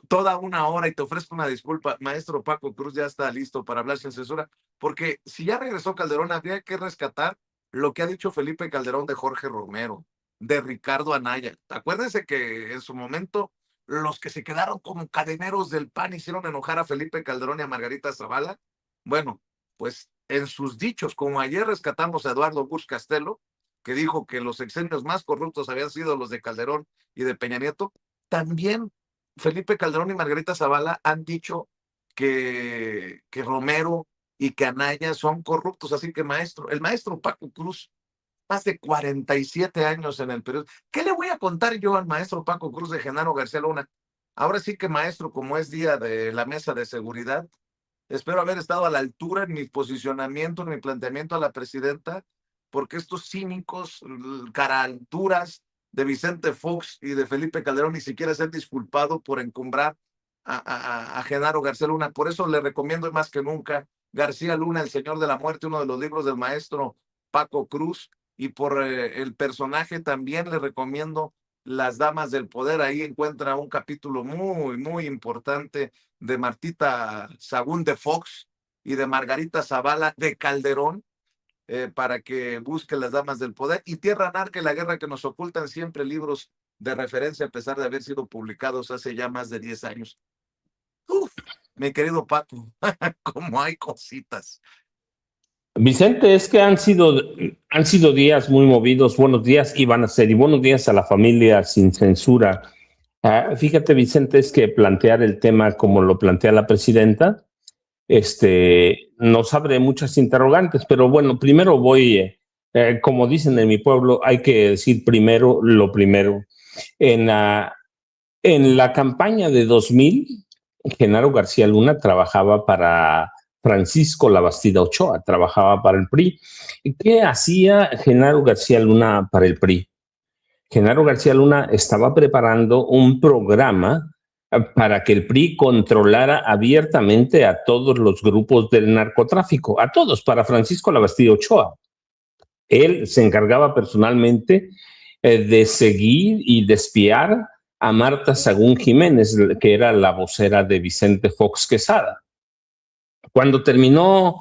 toda una hora y te ofrezco una disculpa, maestro Paco Cruz ya está listo para hablar sin censura, porque si ya regresó Calderón, habría que rescatar lo que ha dicho Felipe Calderón de Jorge Romero, de Ricardo Anaya. Acuérdense que en su momento los que se quedaron como cadeneros del PAN hicieron enojar a Felipe Calderón y a Margarita Zavala. Bueno, pues en sus dichos, como ayer rescatamos a Eduardo Bush Castelo, que dijo que los sexenios más corruptos habían sido los de Calderón y de Peña Nieto, también Felipe Calderón y Margarita Zavala han dicho que Romero y que Anaya son corruptos. Así que el maestro Paco Cruz, más de 47 años en el periodo. ¿Qué le voy a contar yo al maestro Paco Cruz de Genaro García Luna? Ahora sí que maestro, como es día de la mesa de seguridad, espero haber estado a la altura en mi posicionamiento, en mi planteamiento a la presidenta, porque estos cínicos, caralturas de Vicente Fox y de Felipe Calderón ni siquiera se han disculpado por encumbrar a Genaro García Luna. Por eso le recomiendo más que nunca García Luna, El Señor de la Muerte, uno de los libros del maestro Paco Cruz, y por el personaje también le recomiendo Las Damas del Poder. Ahí encuentra un capítulo muy, muy importante de Martita Sagún de Fox y de Margarita Zavala de Calderón, para que busque Las Damas del Poder, y Tierra Anarca y la Guerra que nos ocultan, siempre libros de referencia a pesar de haber sido publicados hace ya más de 10 años. Uf, mi querido Paco, como hay cositas. Vicente, es que han sido días muy movidos, buenos días y van a ser, y buenos días a la familia sin censura. Fíjate, Vicente, es que plantear el tema como lo plantea la presidenta, nos abre muchas interrogantes, pero bueno, primero como dicen en mi pueblo, hay que decir primero lo primero. En la, en la campaña de 2000, Genaro García Luna trabajaba para Francisco Labastida Ochoa, trabajaba para el PRI. ¿Qué hacía Genaro García Luna para el PRI? Genaro García Luna estaba preparando un programa para que el PRI controlara abiertamente a todos los grupos del narcotráfico, a todos, para Francisco Labastida Ochoa. Él se encargaba personalmente de seguir y de espiar a Marta Sagún Jiménez, que era la vocera de Vicente Fox Quesada. Cuando terminaron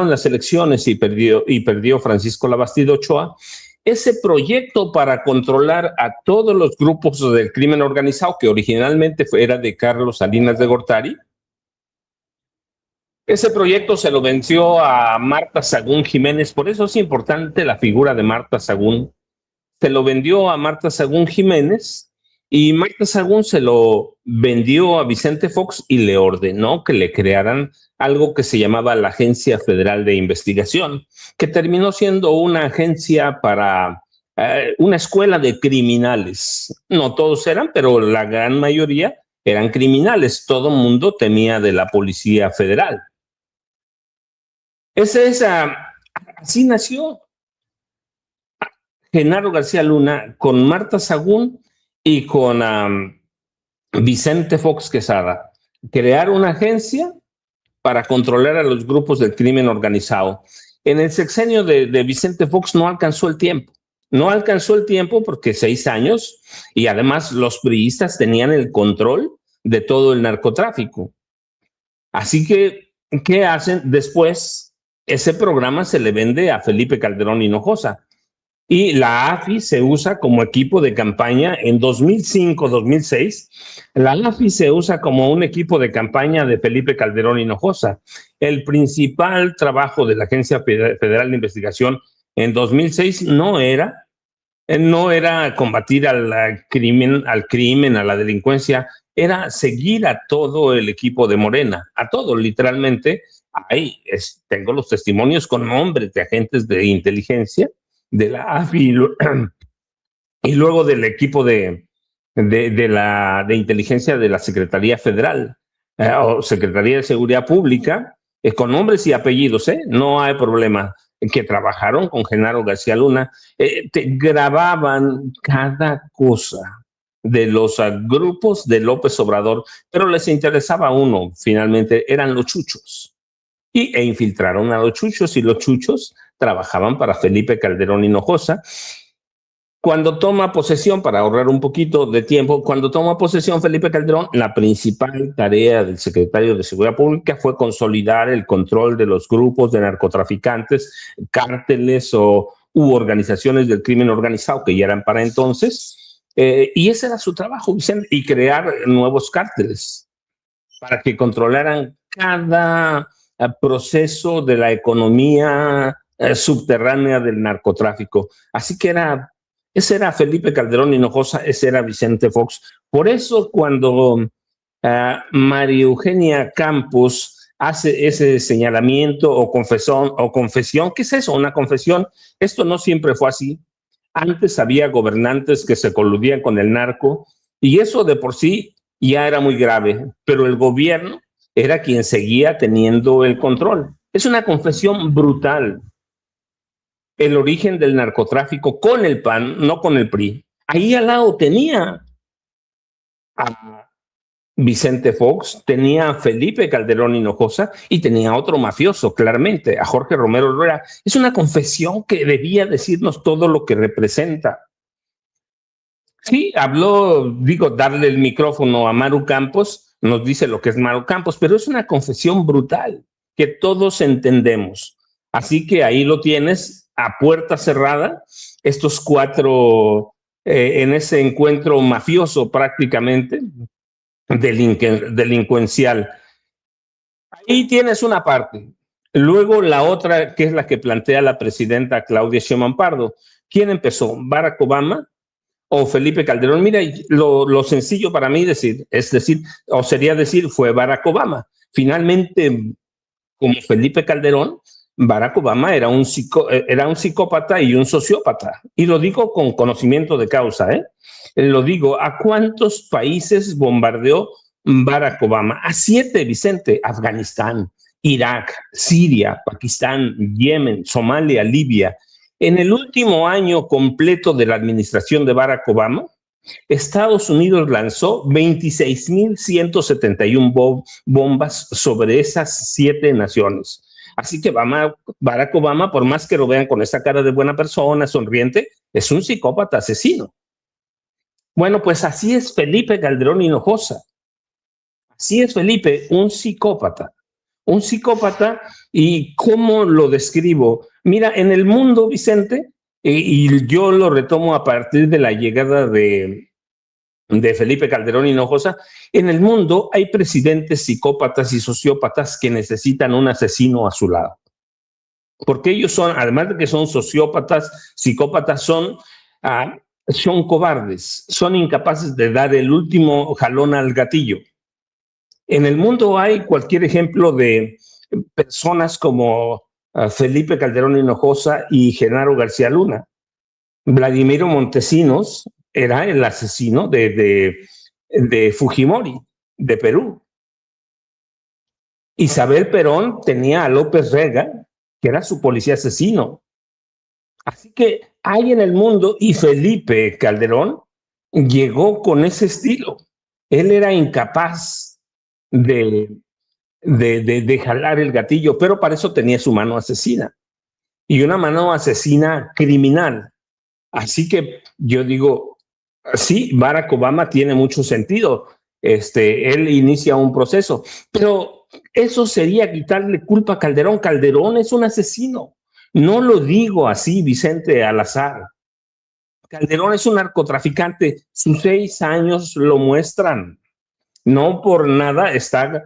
las elecciones y perdió Francisco Labastida Ochoa, ese proyecto para controlar a todos los grupos del crimen organizado, que originalmente era de Carlos Salinas de Gortari, ese proyecto se lo venció a Marta Sagún Jiménez. Por eso es importante la figura de Marta Sagún. Se lo vendió a Marta Sagún Jiménez y Marta Sagún se lo vendió a Vicente Fox y le ordenó que le crearan algo que se llamaba la Agencia Federal de Investigación, que terminó siendo una agencia para una escuela de criminales. No todos eran, pero la gran mayoría eran criminales. Todo el mundo temía de la Policía Federal. Así nació Genaro García Luna con Marta Sagún y con Vicente Fox Quesada. Crear una agencia para controlar a los grupos del crimen organizado. En el sexenio de Vicente Fox no alcanzó el tiempo. No alcanzó el tiempo porque 6 años, y además los priistas tenían el control de todo el narcotráfico. Así que, ¿qué hacen después? Ese programa se le vende a Felipe Calderón Hinojosa. Y la AFI se usa como equipo de campaña en 2005-2006. La AFI se usa como un equipo de campaña de Felipe Calderón Hinojosa. El principal trabajo de la Agencia Federal de Investigación en 2006 no era combatir al crimen, a la delincuencia, era seguir a todo el equipo de Morena, a todo, literalmente. Ahí tengo los testimonios con nombres de agentes de inteligencia de la AFI y luego del equipo de inteligencia de la Secretaría Federal o Secretaría de Seguridad Pública, con nombres y apellidos, no hay problema, que trabajaron con Genaro García Luna, grababan cada cosa de los grupos de López Obrador, pero les interesaba uno, finalmente, eran los chuchos. E infiltraron a los chuchos, y los chuchos trabajaban para Felipe Calderón Hinojosa. Cuando toma posesión, para ahorrar un poquito de tiempo, cuando toma posesión Felipe Calderón, la principal tarea del secretario de Seguridad Pública fue consolidar el control de los grupos de narcotraficantes, cárteles u organizaciones del crimen organizado, que ya eran para entonces, y ese era su trabajo, Vicente, y crear nuevos cárteles para que controlaran cada proceso de la economía subterránea del narcotráfico. Así que ese era Felipe Calderón Hinojosa, ese era Vicente Fox. Por eso cuando María Eugenia Campos hace ese señalamiento o confesión, ¿qué es eso? Una confesión. Esto no siempre fue así. Antes había gobernantes que se coludían con el narco y eso de por sí ya era muy grave, pero el gobierno era quien seguía teniendo el control. Es una confesión brutal. El origen del narcotráfico con el PAN, no con el PRI. Ahí al lado tenía a Vicente Fox, tenía a Felipe Calderón Hinojosa y tenía a otro mafioso, claramente, a Jorge Romero Herrera. Es una confesión que debía decirnos todo lo que representa. Sí, habló, darle el micrófono a Maru Campos, nos dice lo que es Maru Campos, pero es una confesión brutal que todos entendemos. Así que ahí lo tienes, a puerta cerrada, estos cuatro en ese encuentro mafioso prácticamente, delincuencial. Ahí tienes una parte. Luego la otra, que es la que plantea la presidenta Claudia Sheinbaum Pardo. ¿Quién empezó? ¿Barack Obama o Felipe Calderón? Mira, lo sencillo para mí sería decir, fue Barack Obama. Finalmente, como Felipe Calderón, Barack Obama era un psicópata y un sociópata. Y lo digo con conocimiento de causa, Lo digo, ¿a cuántos países bombardeó Barack Obama? A 7, Vicente. Afganistán, Irak, Siria, Pakistán, Yemen, Somalia, Libia. En el último año completo de la administración de Barack Obama, Estados Unidos lanzó 26.171 bombas sobre esas 7 naciones. Así que Barack Obama, por más que lo vean con esa cara de buena persona, sonriente, es un psicópata asesino. Bueno, pues así es Felipe Calderón Hinojosa. Así es Felipe, un psicópata. Un psicópata, ¿y cómo lo describo? Mira, en el mundo, Vicente, y yo lo retomo a partir de la llegada de Felipe Calderón Hinojosa, en el mundo hay presidentes psicópatas y sociópatas que necesitan un asesino a su lado. Porque ellos son, además de que son sociópatas, psicópatas, son cobardes, son incapaces de dar el último jalón al gatillo. En el mundo hay cualquier ejemplo de personas como Felipe Calderón Hinojosa y Genaro García Luna. Vladimiro Montesinos era el asesino de Fujimori, de Perú. Isabel Perón tenía a López Rega, que era su policía asesino. Así que hay en el mundo, y Felipe Calderón llegó con ese estilo. Él era incapaz de jalar el gatillo, pero para eso tenía su mano asesina. Y una mano asesina criminal. Así que yo digo, sí, Barack Obama tiene mucho sentido. Él inicia un proceso, pero eso sería quitarle culpa a Calderón. Calderón es un asesino. No lo digo así, Vicente, al azar. Calderón es un narcotraficante. Sus 6 años lo muestran. No por nada está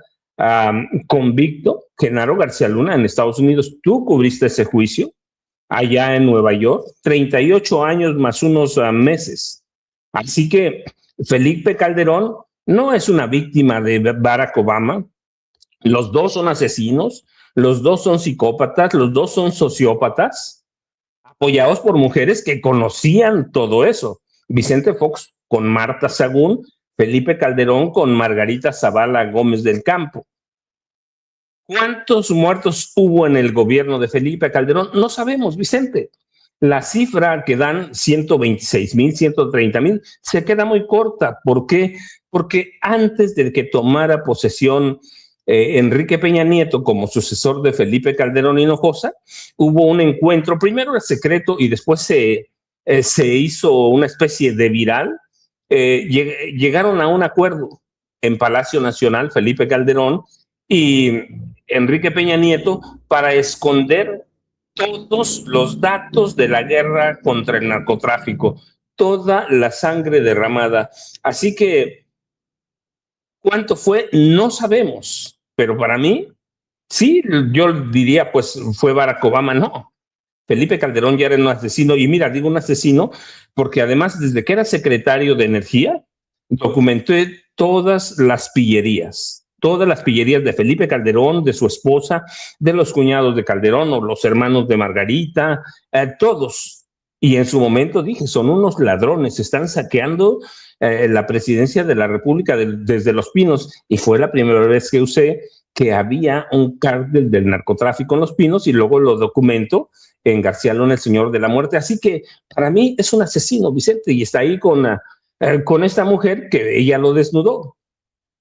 convicto Genaro García Luna en Estados Unidos. Tú cubriste ese juicio allá en Nueva York, 38 años más unos meses. Así que Felipe Calderón no es una víctima de Barack Obama. Los dos son asesinos, los dos son psicópatas, los dos son sociópatas, apoyados por mujeres que conocían todo eso. Vicente Fox con Marta Sagún, Felipe Calderón con Margarita Zavala Gómez del Campo. ¿Cuántos muertos hubo en el gobierno de Felipe Calderón? No sabemos, Vicente. La cifra que dan 126,000, 130,000 se queda muy corta. ¿Por qué? Porque antes de que tomara posesión Enrique Peña Nieto como sucesor de Felipe Calderón Hinojosa, hubo un encuentro, primero era secreto y después se se hizo una especie de viral. Llegaron a un acuerdo en Palacio Nacional, Felipe Calderón y Enrique Peña Nieto, para esconder todos los datos de la guerra contra el narcotráfico, toda la sangre derramada. Así que, ¿cuánto fue? No sabemos, pero para mí, sí, yo diría, pues fue Barack Obama, no. Felipe Calderón ya era un asesino, y mira, digo un asesino porque además desde que era secretario de Energía, documenté todas las pillerías de Felipe Calderón, de su esposa, de los cuñados de Calderón o los hermanos de Margarita, todos. Y en su momento dije, son unos ladrones, están saqueando la presidencia de la República desde Los Pinos, y fue la primera vez que usé que había un cártel del narcotráfico en Los Pinos, y luego lo documento en García Luna, el Señor de la Muerte. Así que para mí es un asesino, Vicente, y está ahí con esta mujer que ella lo desnudó.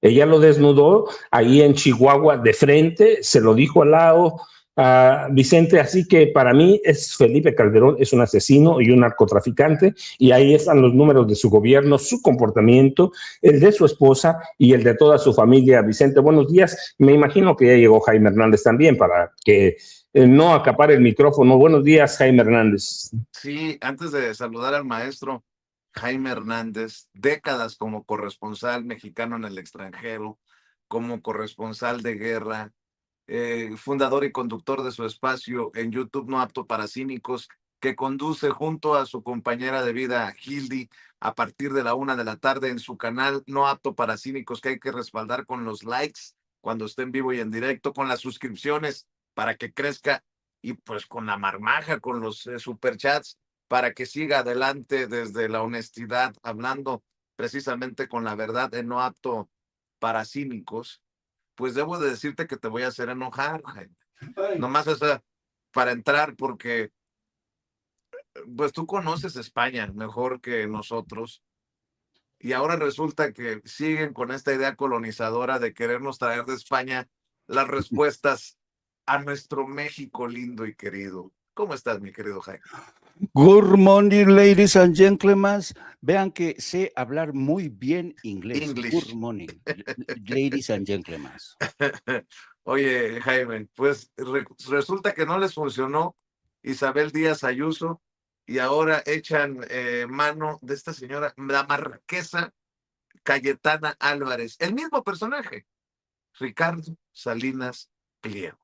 Ella lo desnudó ahí en Chihuahua de frente, se lo dijo al lado a Vicente. Así que para mí es Felipe Calderón, es un asesino y un narcotraficante, y ahí están los números de su gobierno, su comportamiento, el de su esposa y el de toda su familia. Vicente, buenos días. Me imagino que ya llegó Jaime Hernández también para que no acapare el micrófono. Buenos días, Jaime Hernández. Sí, antes de saludar al maestro Jaime Hernández, décadas como corresponsal mexicano en el extranjero, como corresponsal de guerra, fundador y conductor de su espacio en YouTube No Apto para Cínicos, que conduce junto a su compañera de vida, Hildy, a partir de la 1 de la tarde en su canal No Apto para Cínicos, que hay que respaldar con los likes cuando esté en vivo y en directo, con las suscripciones para que crezca, y pues con la marmaja, con los superchats, para que siga adelante desde la honestidad, hablando precisamente con la verdad en No Apto para Cínicos. Pues debo de decirte que te voy a hacer enojar, Jaime. Nomás esa para entrar, porque pues tú conoces España mejor que nosotros, y ahora resulta que siguen con esta idea colonizadora de querernos traer de España las respuestas a nuestro México lindo y querido. ¿Cómo estás, mi querido Jaime? Good morning, ladies and gentlemen. Vean que sé hablar muy bien inglés. English. Good morning, ladies and gentlemen. Oye, Jaime, pues resulta que no les funcionó Isabel Díaz Ayuso, y ahora echan mano de esta señora, la marquesa Cayetana Álvarez, el mismo personaje, Ricardo Salinas Pliego.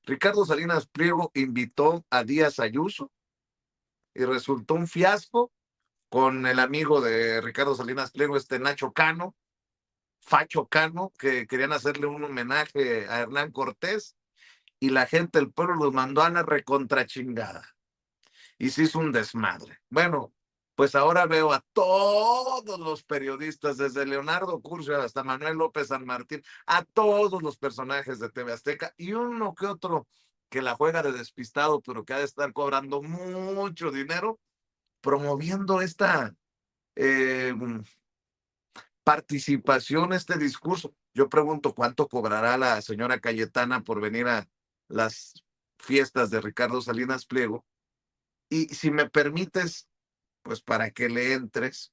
Ricardo Salinas Pliego invitó a Díaz Ayuso y resultó un fiasco con el amigo de Ricardo Salinas Pliego, Nacho Cano, Facho Cano, que querían hacerle un homenaje a Hernán Cortés, y la gente del pueblo los mandó a la recontrachingada y se hizo un desmadre. Bueno, pues ahora veo a todos los periodistas, desde Leonardo Curcio hasta Manuel López San Martín, a todos los personajes de TV Azteca, y uno que otro que la juega de despistado, pero que ha de estar cobrando mucho dinero, promoviendo esta participación, este discurso. Yo pregunto cuánto cobrará la señora Cayetana por venir a las fiestas de Ricardo Salinas Pliego. Y si me permites, pues para que le entres,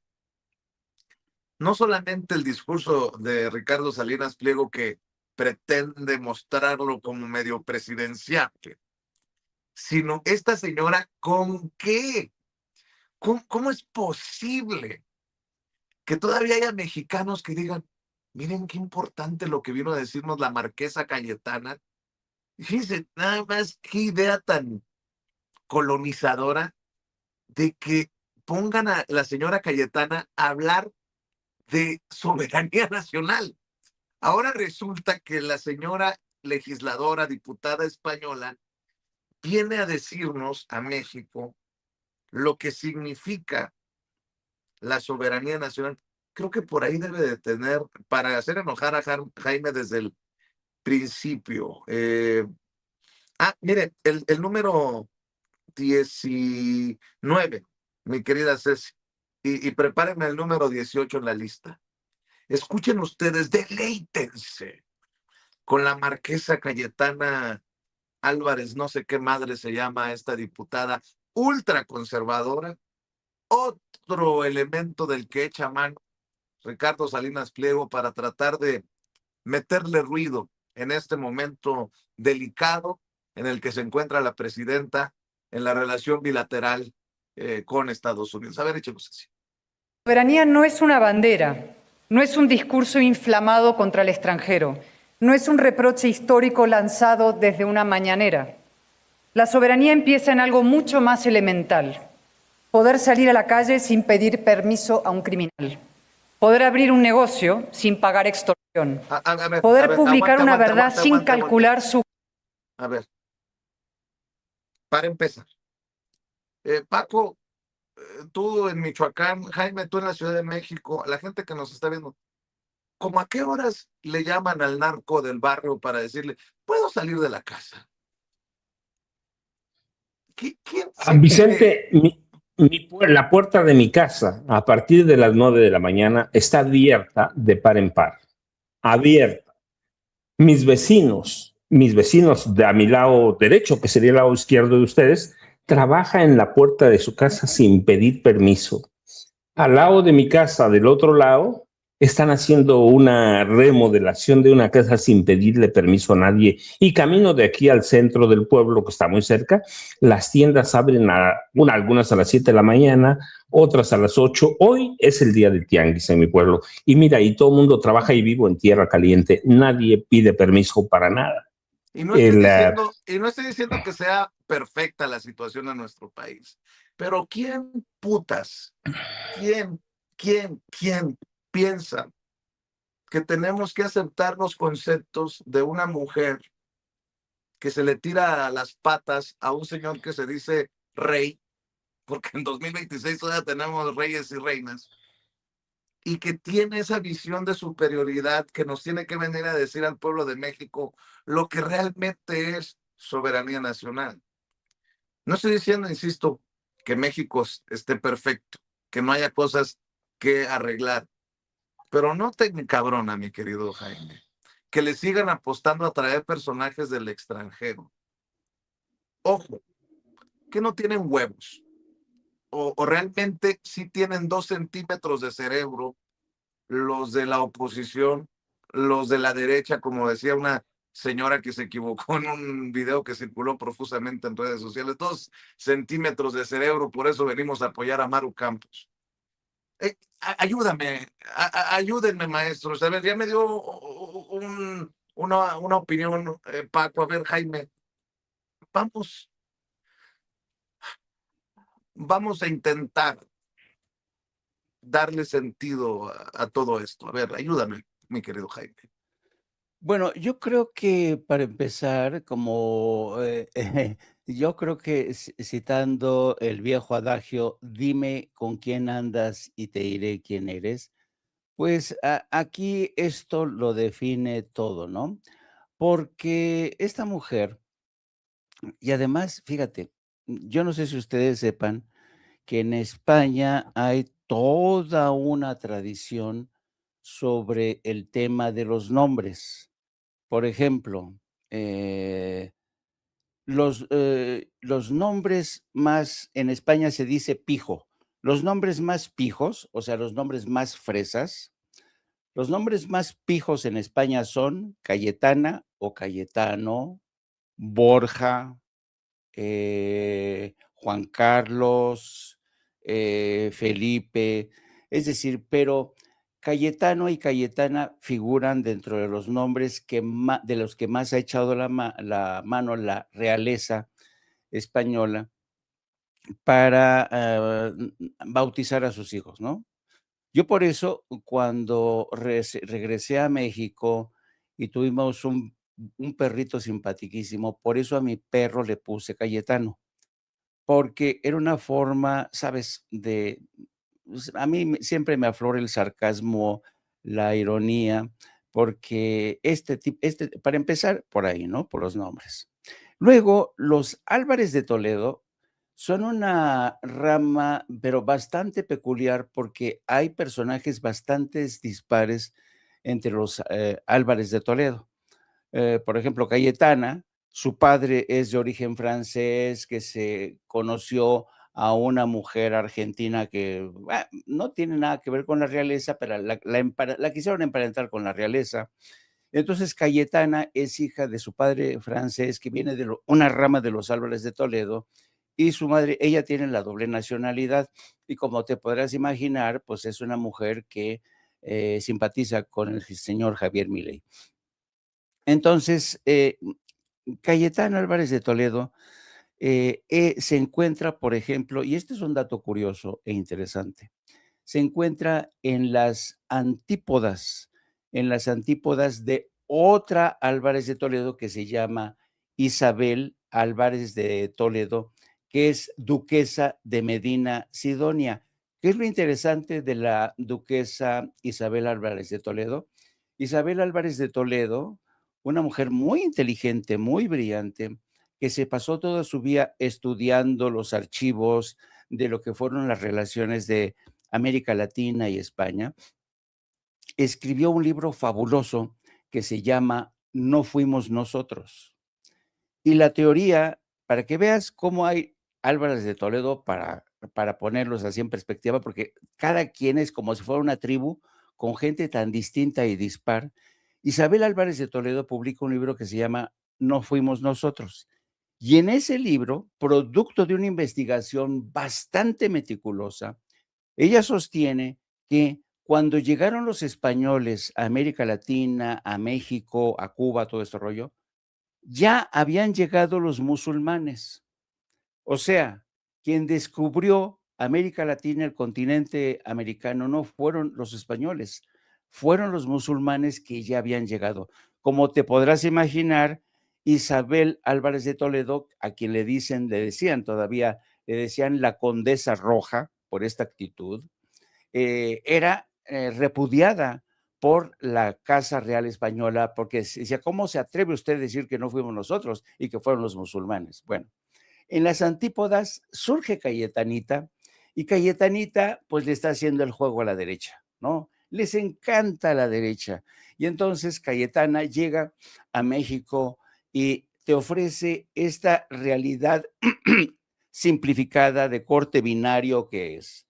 no solamente el discurso de Ricardo Salinas Pliego, que pretende mostrarlo como medio presidencial, sino esta señora, ¿con qué? ¿Cómo es posible que todavía haya mexicanos que digan, miren qué importante lo que vino a decirnos la marquesa Cayetana? Fíjense, nada más qué idea tan colonizadora de que pongan a la señora Cayetana a hablar de soberanía nacional. Ahora resulta que la señora legisladora, diputada española, viene a decirnos a México lo que significa la soberanía nacional. Creo que por ahí debe de tener, para hacer enojar a Jaime desde el principio. Mire, el número 19, mi querida Ceci, y prepárenme el número 18 en la lista. Escuchen ustedes, deleítense con la marquesa Cayetana Álvarez, no sé qué madre se llama esta diputada ultraconservadora, otro elemento del que echa mano Ricardo Salinas Pliego para tratar de meterle ruido en este momento delicado en el que se encuentra la presidenta en la relación bilateral con Estados Unidos. A ver, échemos así. La soberanía no es una bandera, no es un discurso inflamado contra el extranjero, no es un reproche histórico lanzado desde una mañanera. La soberanía empieza en algo mucho más elemental: poder salir a la calle sin pedir permiso a un criminal, poder abrir un negocio sin pagar extorsión, poder publicar una verdad sin calcular su... A ver, para empezar, Paco, tú en Michoacán, Jaime, tú en la Ciudad de México, la gente que nos está viendo, ¿cómo a qué horas le llaman al narco del barrio para decirle, puedo salir de la casa? ¿Quién Vicente, la puerta de mi casa a partir de las 9 de la mañana está abierta de par en par, abierta. Mis vecinos de a mi lado derecho, que sería el lado izquierdo de ustedes, trabajan en la puerta de su casa sin pedir permiso. Al lado de mi casa, del otro lado, están haciendo una remodelación de una casa sin pedirle permiso a nadie. Y camino de aquí al centro del pueblo, que está muy cerca, las tiendas abren algunas a las 7 de la mañana, otras a las 8. Hoy es el día del tianguis en mi pueblo. Y mira, y todo el mundo trabaja y vivo en tierra caliente. Nadie pide permiso para nada. Y no estoy diciendo que sea perfecta la situación en nuestro país, pero ¿quién piensa que tenemos que aceptar los conceptos de una mujer que se le tira a las patas a un señor que se dice rey, porque en 2026 todavía tenemos reyes y reinas, y que tiene esa visión de superioridad que nos tiene que venir a decir al pueblo de México lo que realmente es soberanía nacional? No estoy diciendo, insisto, que México esté perfecto, que no haya cosas que arreglar, pero no te encabrona, mi querido Jaime, que le sigan apostando a traer personajes del extranjero. Ojo, que no tienen huevos, o realmente sí tienen 2 centímetros de cerebro los de la oposición, los de la derecha, como decía una señora que se equivocó en un video que circuló profusamente en redes sociales, 2 centímetros de cerebro, por eso venimos a apoyar a Maru Campos. Ayúdame, ayúdenme, maestros. A ver, ya me dio una opinión, Paco. A ver, Jaime, vamos a intentar darle sentido a todo esto. A ver, ayúdame, mi querido Jaime. Bueno, yo creo que para empezar, yo creo que citando el viejo adagio, dime con quién andas y te diré quién eres, pues aquí esto lo define todo, ¿no? Porque esta mujer, y además, fíjate, yo no sé si ustedes sepan que en España hay toda una tradición sobre el tema de los nombres. Por ejemplo, los nombres más, en España se dice pijo, los nombres más pijos, o sea, los nombres más fresas, los nombres más pijos en España son Cayetana o Cayetano, Borja, Juan Carlos, Felipe, es decir, pero Cayetano y Cayetana figuran dentro de los nombres de los que más ha echado la mano la realeza española para bautizar a sus hijos, ¿no? Yo por eso, cuando regresé a México y tuvimos un perrito simpaticísimo, por eso a mi perro le puse Cayetano, porque era una forma, ¿sabes? Pues, a mí siempre me aflora el sarcasmo, la ironía, porque para empezar, por ahí, ¿no? Por los nombres. Luego, los Álvarez de Toledo son una rama, pero bastante peculiar, porque hay personajes bastante dispares entre los Álvarez de Toledo. Por ejemplo, Cayetana, su padre es de origen francés, que se conoció a una mujer argentina que no tiene nada que ver con la realeza, pero la quisieron emparentar con la realeza. Entonces Cayetana es hija de su padre francés, que viene de una rama de los Álvarez de Toledo, y su madre, ella tiene la doble nacionalidad, y como te podrás imaginar, pues es una mujer que simpatiza con el señor Javier Milei. Entonces, Cayetana Álvarez de Toledo se encuentra, por ejemplo, y este es un dato curioso e interesante, se encuentra en las antípodas de otra Álvarez de Toledo que se llama Isabel Álvarez de Toledo, que es duquesa de Medina Sidonia. ¿Qué es lo interesante de la duquesa Isabel Álvarez de Toledo? Isabel Álvarez de Toledo, una mujer muy inteligente, muy brillante, que se pasó toda su vida estudiando los archivos de lo que fueron las relaciones de América Latina y España, escribió un libro fabuloso que se llama No fuimos nosotros. Y la teoría, para que veas cómo hay Álvarez de Toledo para ponerlos así en perspectiva, porque cada quien es como si fuera una tribu con gente tan distinta y dispar. Isabel Álvarez de Toledo publica un libro que se llama No fuimos nosotros. Y en ese libro, producto de una investigación bastante meticulosa, ella sostiene que cuando llegaron los españoles a América Latina, a México, a Cuba, todo este rollo, ya habían llegado los musulmanes. O sea, quien descubrió América Latina, el continente americano, no fueron los españoles, fueron los musulmanes que ya habían llegado. Como te podrás imaginar, Isabel Álvarez de Toledo, a quien le decían todavía, le decían la condesa roja por esta actitud, era repudiada por la Casa Real Española, porque decía, ¿cómo se atreve usted a decir que no fuimos nosotros y que fueron los musulmanes? Bueno, en las antípodas surge Cayetanita, y Cayetanita pues le está haciendo el juego a la derecha, ¿no? Les encanta la derecha. Y entonces Cayetana llega a México y te ofrece esta realidad simplificada de corte binario que es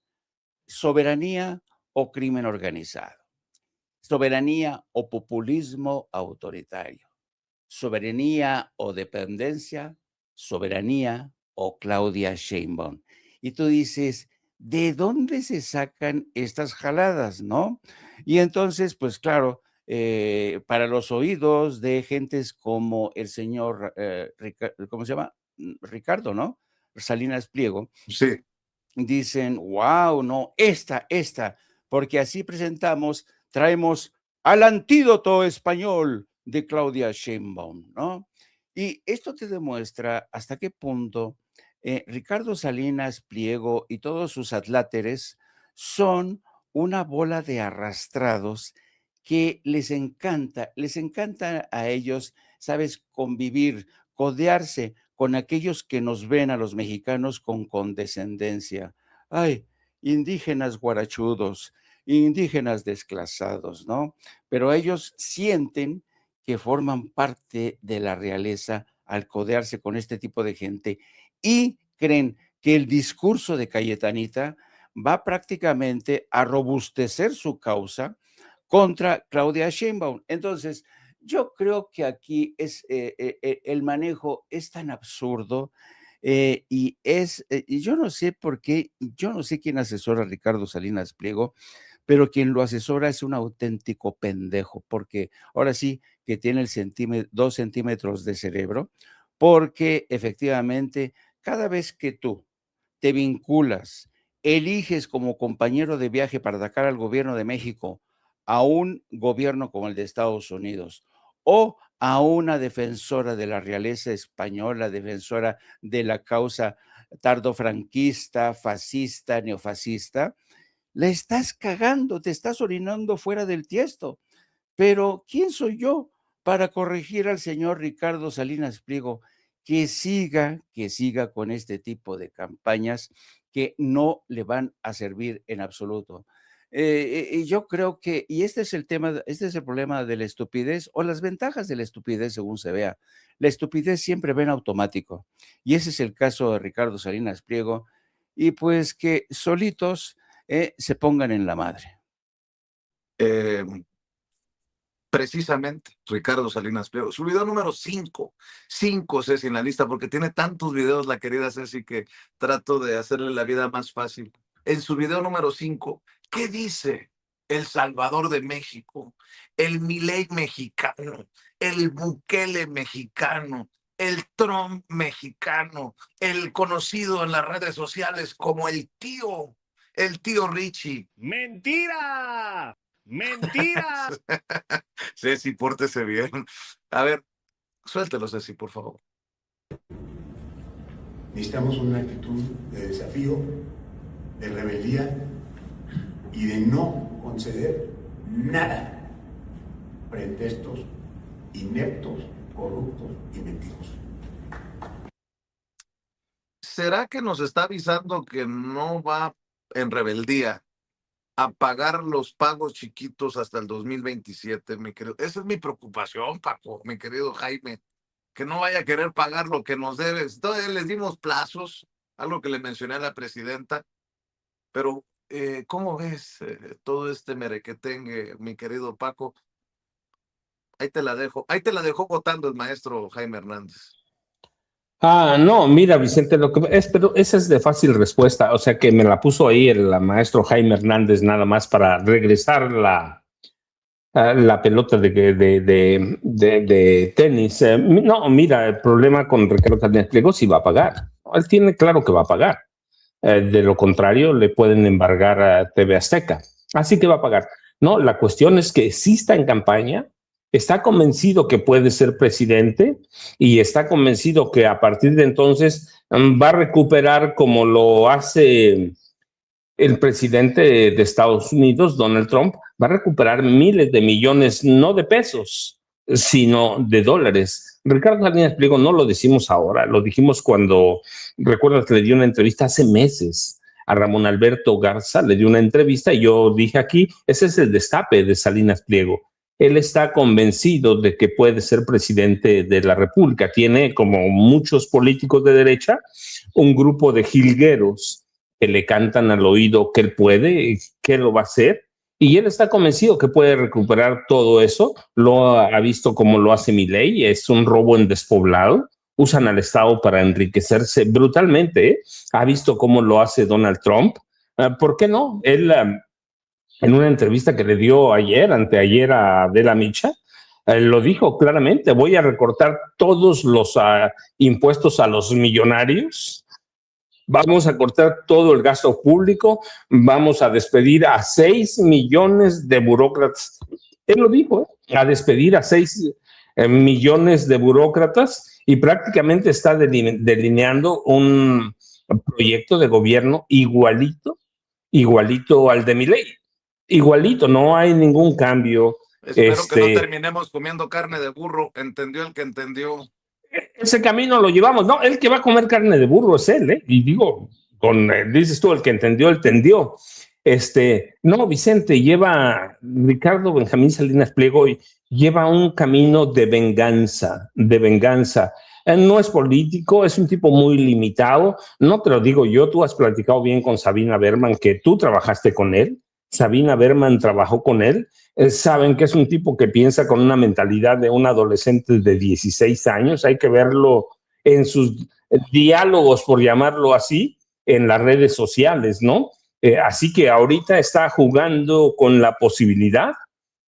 soberanía o crimen organizado, soberanía o populismo autoritario, soberanía o dependencia, soberanía o Claudia Sheinbaum. Y tú dices, ¿de dónde se sacan estas jaladas, no? Y entonces, pues claro, para los oídos de gentes como el señor, ¿cómo se llama? Ricardo, ¿no? Salinas Pliego, Sí, dicen, wow, no, esta, porque así traemos al antídoto español de Claudia Sheinbaum, ¿no? Y esto te demuestra hasta qué punto Ricardo Salinas Pliego y todos sus adláteres son una bola de arrastrados que les encanta a ellos, ¿sabes? Convivir, codearse con aquellos que nos ven a los mexicanos con condescendencia. Ay, indígenas guarachudos, indígenas desclasados, ¿no? Pero ellos sienten que forman parte de la realeza al codearse con este tipo de gente y creen que el discurso de Cayetanita va prácticamente a robustecer su causa contra Claudia Sheinbaum. Entonces, yo creo que aquí el manejo es tan absurdo y yo no sé por qué, yo no sé quién asesora a Ricardo Salinas Pliego, pero quien lo asesora es un auténtico pendejo, porque ahora sí que tiene 2 centímetros de cerebro, porque efectivamente cada vez que tú te vinculas, eliges como compañero de viaje para atacar al gobierno de México a un gobierno como el de Estados Unidos o a una defensora de la realeza española, defensora de la causa tardofranquista, fascista, neofascista, la estás cagando, te estás orinando fuera del tiesto. Pero ¿quién soy yo para corregir al señor Ricardo Salinas Pliego que siga con este tipo de campañas que no le van a servir en absoluto? Y yo creo que, y este es el tema, este es el problema de la estupidez o las ventajas de la estupidez según se vea. La estupidez siempre va en automático y ese es el caso de Ricardo Salinas Pliego, y pues que solitos se pongan en la madre. Precisamente, Ricardo Salinas Pliego. Su video número 5, Ceci, en la lista, porque tiene tantos videos la querida Ceci que trato de hacerle la vida más fácil. En su video número 5, ¿qué dice El Salvador de México, el Milei mexicano, el Bukele mexicano, el Trump mexicano, el conocido en las redes sociales como el tío Richie? ¡Mentira! ¡Mentira! Ceci, pórtese bien. A ver, suéltelo, Ceci, por favor. Necesitamos una actitud de desafío, de rebeldía y de no conceder nada frente a estos ineptos, corruptos y mentirosos. ¿Será que nos está avisando que no va en rebeldía a pagar los pagos chiquitos hasta el 2027, mi querido? Esa es mi preocupación, Paco, mi querido Jaime, que no vaya a querer pagar lo que nos debe. Entonces les dimos plazos, algo que le mencioné a la presidenta, pero ¿cómo ves todo este merequetengue, mi querido Paco? Ahí te la dejó votando el maestro Jaime Hernández. No, mira, Vicente, lo que es, pero esa es de fácil respuesta, o sea que me la puso ahí el maestro Jaime Hernández nada más para regresar la pelota de tenis. No, mira, el problema con Ricardo Salinas Pliego sí va a pagar. Él tiene claro que va a pagar. De lo contrario, le pueden embargar a TV Azteca. Así que va a pagar. No, la cuestión es que sí está en campaña, está convencido que puede ser presidente y está convencido que a partir de entonces va a recuperar, como lo hace el presidente de Estados Unidos, Donald Trump, va a recuperar miles de millones, no de pesos, sino de dólares. Ricardo Salinas Pliego no lo decimos ahora, lo dijimos cuando, recuerdas que le dio una entrevista hace meses a Ramón Alberto Garza, le dio una entrevista y yo dije aquí, ese es el destape de Salinas Pliego. Él está convencido de que puede ser presidente de la República. Tiene, como muchos políticos de derecha, un grupo de jilgueros que le cantan al oído que él puede, que lo va a hacer, y él está convencido que puede recuperar todo eso. Lo ha visto como lo hace Milei, es un robo en despoblado, usan al Estado para enriquecerse brutalmente, ¿eh? Ha visto cómo lo hace Donald Trump. ¿Por qué no? Él, en una entrevista que le dio anteayer a Adela Micha, lo dijo claramente: voy a recortar todos los impuestos a los millonarios, vamos a cortar todo el gasto público, vamos a despedir a 6 millones de burócratas. Él lo dijo, a despedir a 6 millones de burócratas, y prácticamente está delineando un proyecto de gobierno igualito al de Milei. Igualito, no hay ningún cambio. Espero que no terminemos comiendo carne de burro. Entendió el que entendió. Ese camino lo llevamos. No, el que va a comer carne de burro es él, ¿eh? Y digo, dices tú, el que entendió, entendió. No, Vicente, Ricardo Benjamín Salinas Pliego lleva un camino de venganza. Él no es político, es un tipo muy limitado. No te lo digo yo, tú has platicado bien con Sabina Berman, que tú trabajaste con él. Sabina Berman trabajó con él. Saben que es un tipo que piensa con una mentalidad de un adolescente de 16 años. Hay que verlo en sus diálogos, por llamarlo así, en las redes sociales, ¿no? Así que ahorita está jugando con la posibilidad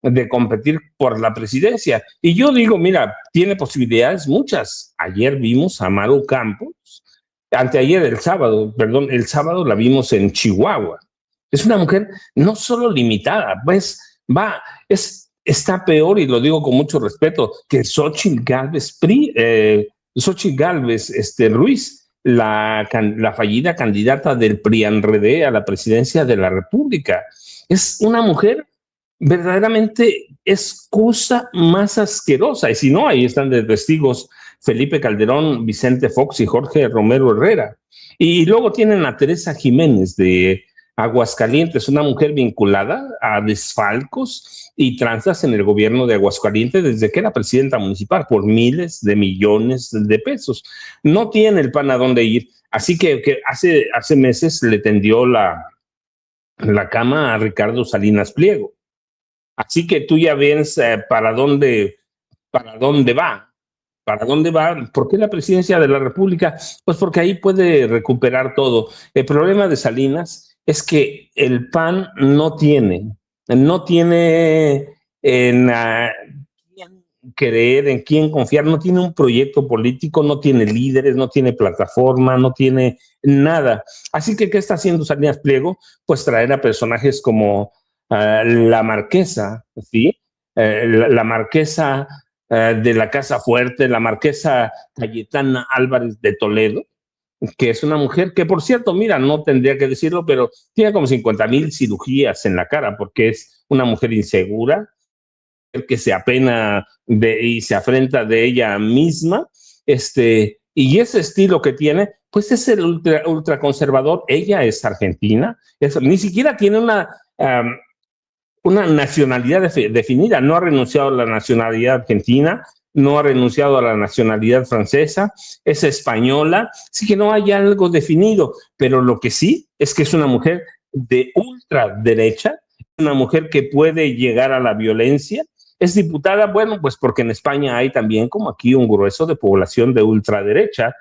de competir por la presidencia. Y yo digo, mira, tiene posibilidades muchas. Ayer vimos a Maru Campos, el sábado la vimos en Chihuahua. Es una mujer no solo limitada, pues está peor, y lo digo con mucho respeto, que Xochitl Gálvez Ruiz, la fallida candidata del PRI-PAN-RD a la presidencia de la República. Es una mujer verdaderamente, es cosa más asquerosa. Y si no, ahí están de testigos Felipe Calderón, Vicente Fox y Jorge Romero Herrera. Y luego tienen a Teresa Jiménez de Aguascalientes, una mujer vinculada a desfalcos y tranzas en el gobierno de Aguascalientes desde que era presidenta municipal por miles de millones de pesos. No tiene el PAN a dónde ir. Así que hace meses le tendió la cama a Ricardo Salinas Pliego. Así que tú ya ves para dónde va. ¿Para dónde va? ¿Por qué la presidencia de la República? Pues porque ahí puede recuperar todo. El problema de Salinas es que el PAN no tiene en quién creer, en quién confiar, no tiene un proyecto político, no tiene líderes, no tiene plataforma, no tiene nada. Así que, ¿qué está haciendo Salinas Pliego? Pues traer a personajes como la Marquesa, ¿sí? La Marquesa de la Casa Fuerte, la Marquesa Cayetana Álvarez de Toledo, que es una mujer que, por cierto, mira, no tendría que decirlo, pero tiene como 50,000 cirugías en la cara, porque es una mujer insegura, que se apena y se afrenta de ella misma, y ese estilo que tiene, pues es el ultraconservador. Ella es argentina, ni siquiera tiene una nacionalidad definida, no ha renunciado a la nacionalidad argentina, no ha renunciado a la nacionalidad francesa, es española, sí que no hay algo definido, pero lo que sí es que es una mujer de ultraderecha, una mujer que puede llegar a la violencia. Es diputada, bueno, pues porque en España hay también, como aquí, un grueso de población de ultraderecha.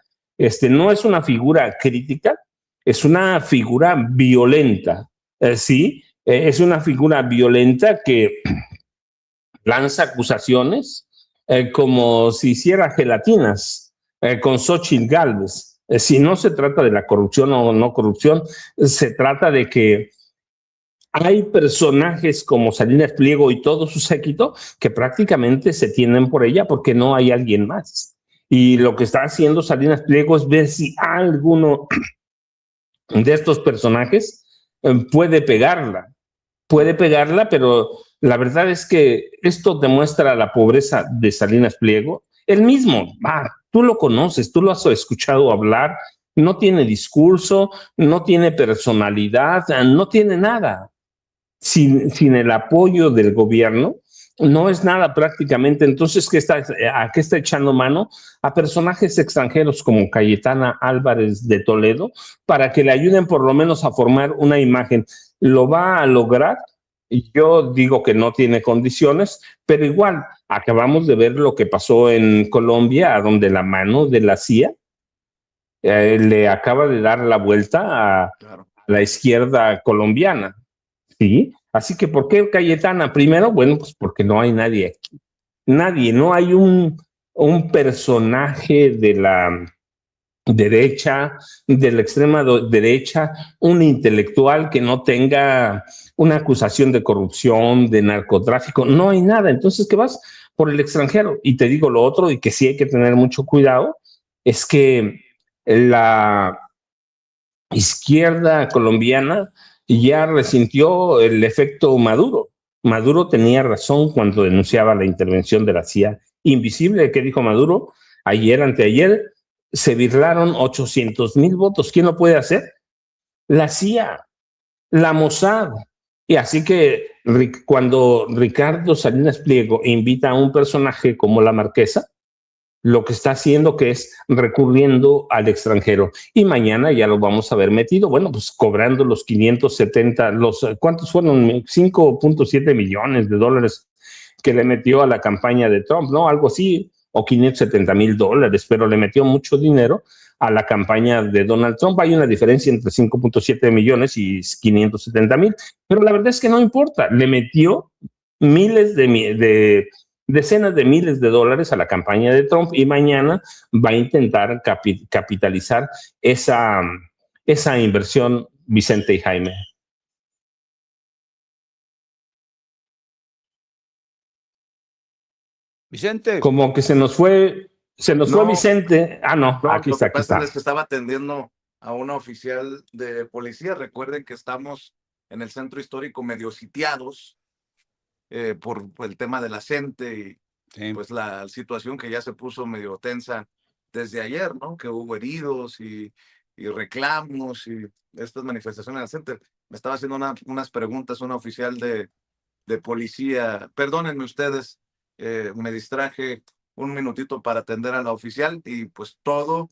No es una figura crítica, es una figura violenta, ¿sí? Es una figura violenta que lanza acusaciones como si hiciera gelatinas con Xóchitl Gálvez. Si no se trata de la corrupción o no corrupción, se trata de que hay personajes como Salinas Pliego y todo su séquito que prácticamente se tienen por ella porque no hay alguien más. Y lo que está haciendo Salinas Pliego es ver si alguno de estos personajes puede pegarla, pero la verdad es que esto demuestra la pobreza de Salinas Pliego. Él mismo, tú lo conoces, tú lo has escuchado hablar, no tiene discurso, no tiene personalidad, no tiene nada. Sin el apoyo del gobierno, no es nada prácticamente. Entonces, ¿a qué está echando mano? A personajes extranjeros como Cayetana Álvarez de Toledo, para que le ayuden por lo menos a formar una imagen. ¿Lo va a lograr? Yo digo que no tiene condiciones, pero igual acabamos de ver lo que pasó en Colombia, a donde la mano de la CIA le acaba de dar la vuelta a la izquierda colombiana. Sí, así que ¿por qué Cayetana? Primero, bueno, pues porque no hay nadie aquí. Nadie, no hay un personaje de la derecha, de la extrema derecha, un intelectual que no tenga una acusación de corrupción, de narcotráfico, no hay nada. Entonces, ¿qué vas? Por el extranjero. Y te digo lo otro, y que sí hay que tener mucho cuidado, es que la izquierda colombiana ya resintió el efecto Maduro. Maduro tenía razón cuando denunciaba la intervención de la CIA invisible. ¿Qué dijo Maduro? Ayer, anteayer, se birlaron 800,000 votos. ¿Quién lo puede hacer? La CIA, la Mossad. Y así que cuando Ricardo Salinas Pliego invita a un personaje como la Marquesa, lo que está haciendo que es recurriendo al extranjero. Y mañana ya lo vamos a ver metido, bueno, pues cobrando los 570, ¿cuántos fueron? 5.7 millones de dólares que le metió a la campaña de Trump, ¿no? Algo así, o 570,000 dólares, pero le metió mucho dinero a la campaña de Donald Trump. Hay una diferencia entre 5.7 millones y 570,000, pero la verdad es que no importa, le metió decenas de miles de dólares a la campaña de Trump y mañana va a intentar capitalizar esa inversión, Vicente y Jaime. Vicente. Como que se nos fue Vicente. No, aquí lo está. que pasa es que estaba atendiendo a una oficial de policía. Recuerden que estamos en el centro histórico medio sitiados por el tema de la gente y sí, pues la situación que ya se puso medio tensa desde ayer, ¿no? Que hubo heridos y reclamos y estas manifestaciones en el centro. Me estaba haciendo unas preguntas una oficial de policía. Perdónenme ustedes, me distraje un minutito para atender a la oficial y pues todo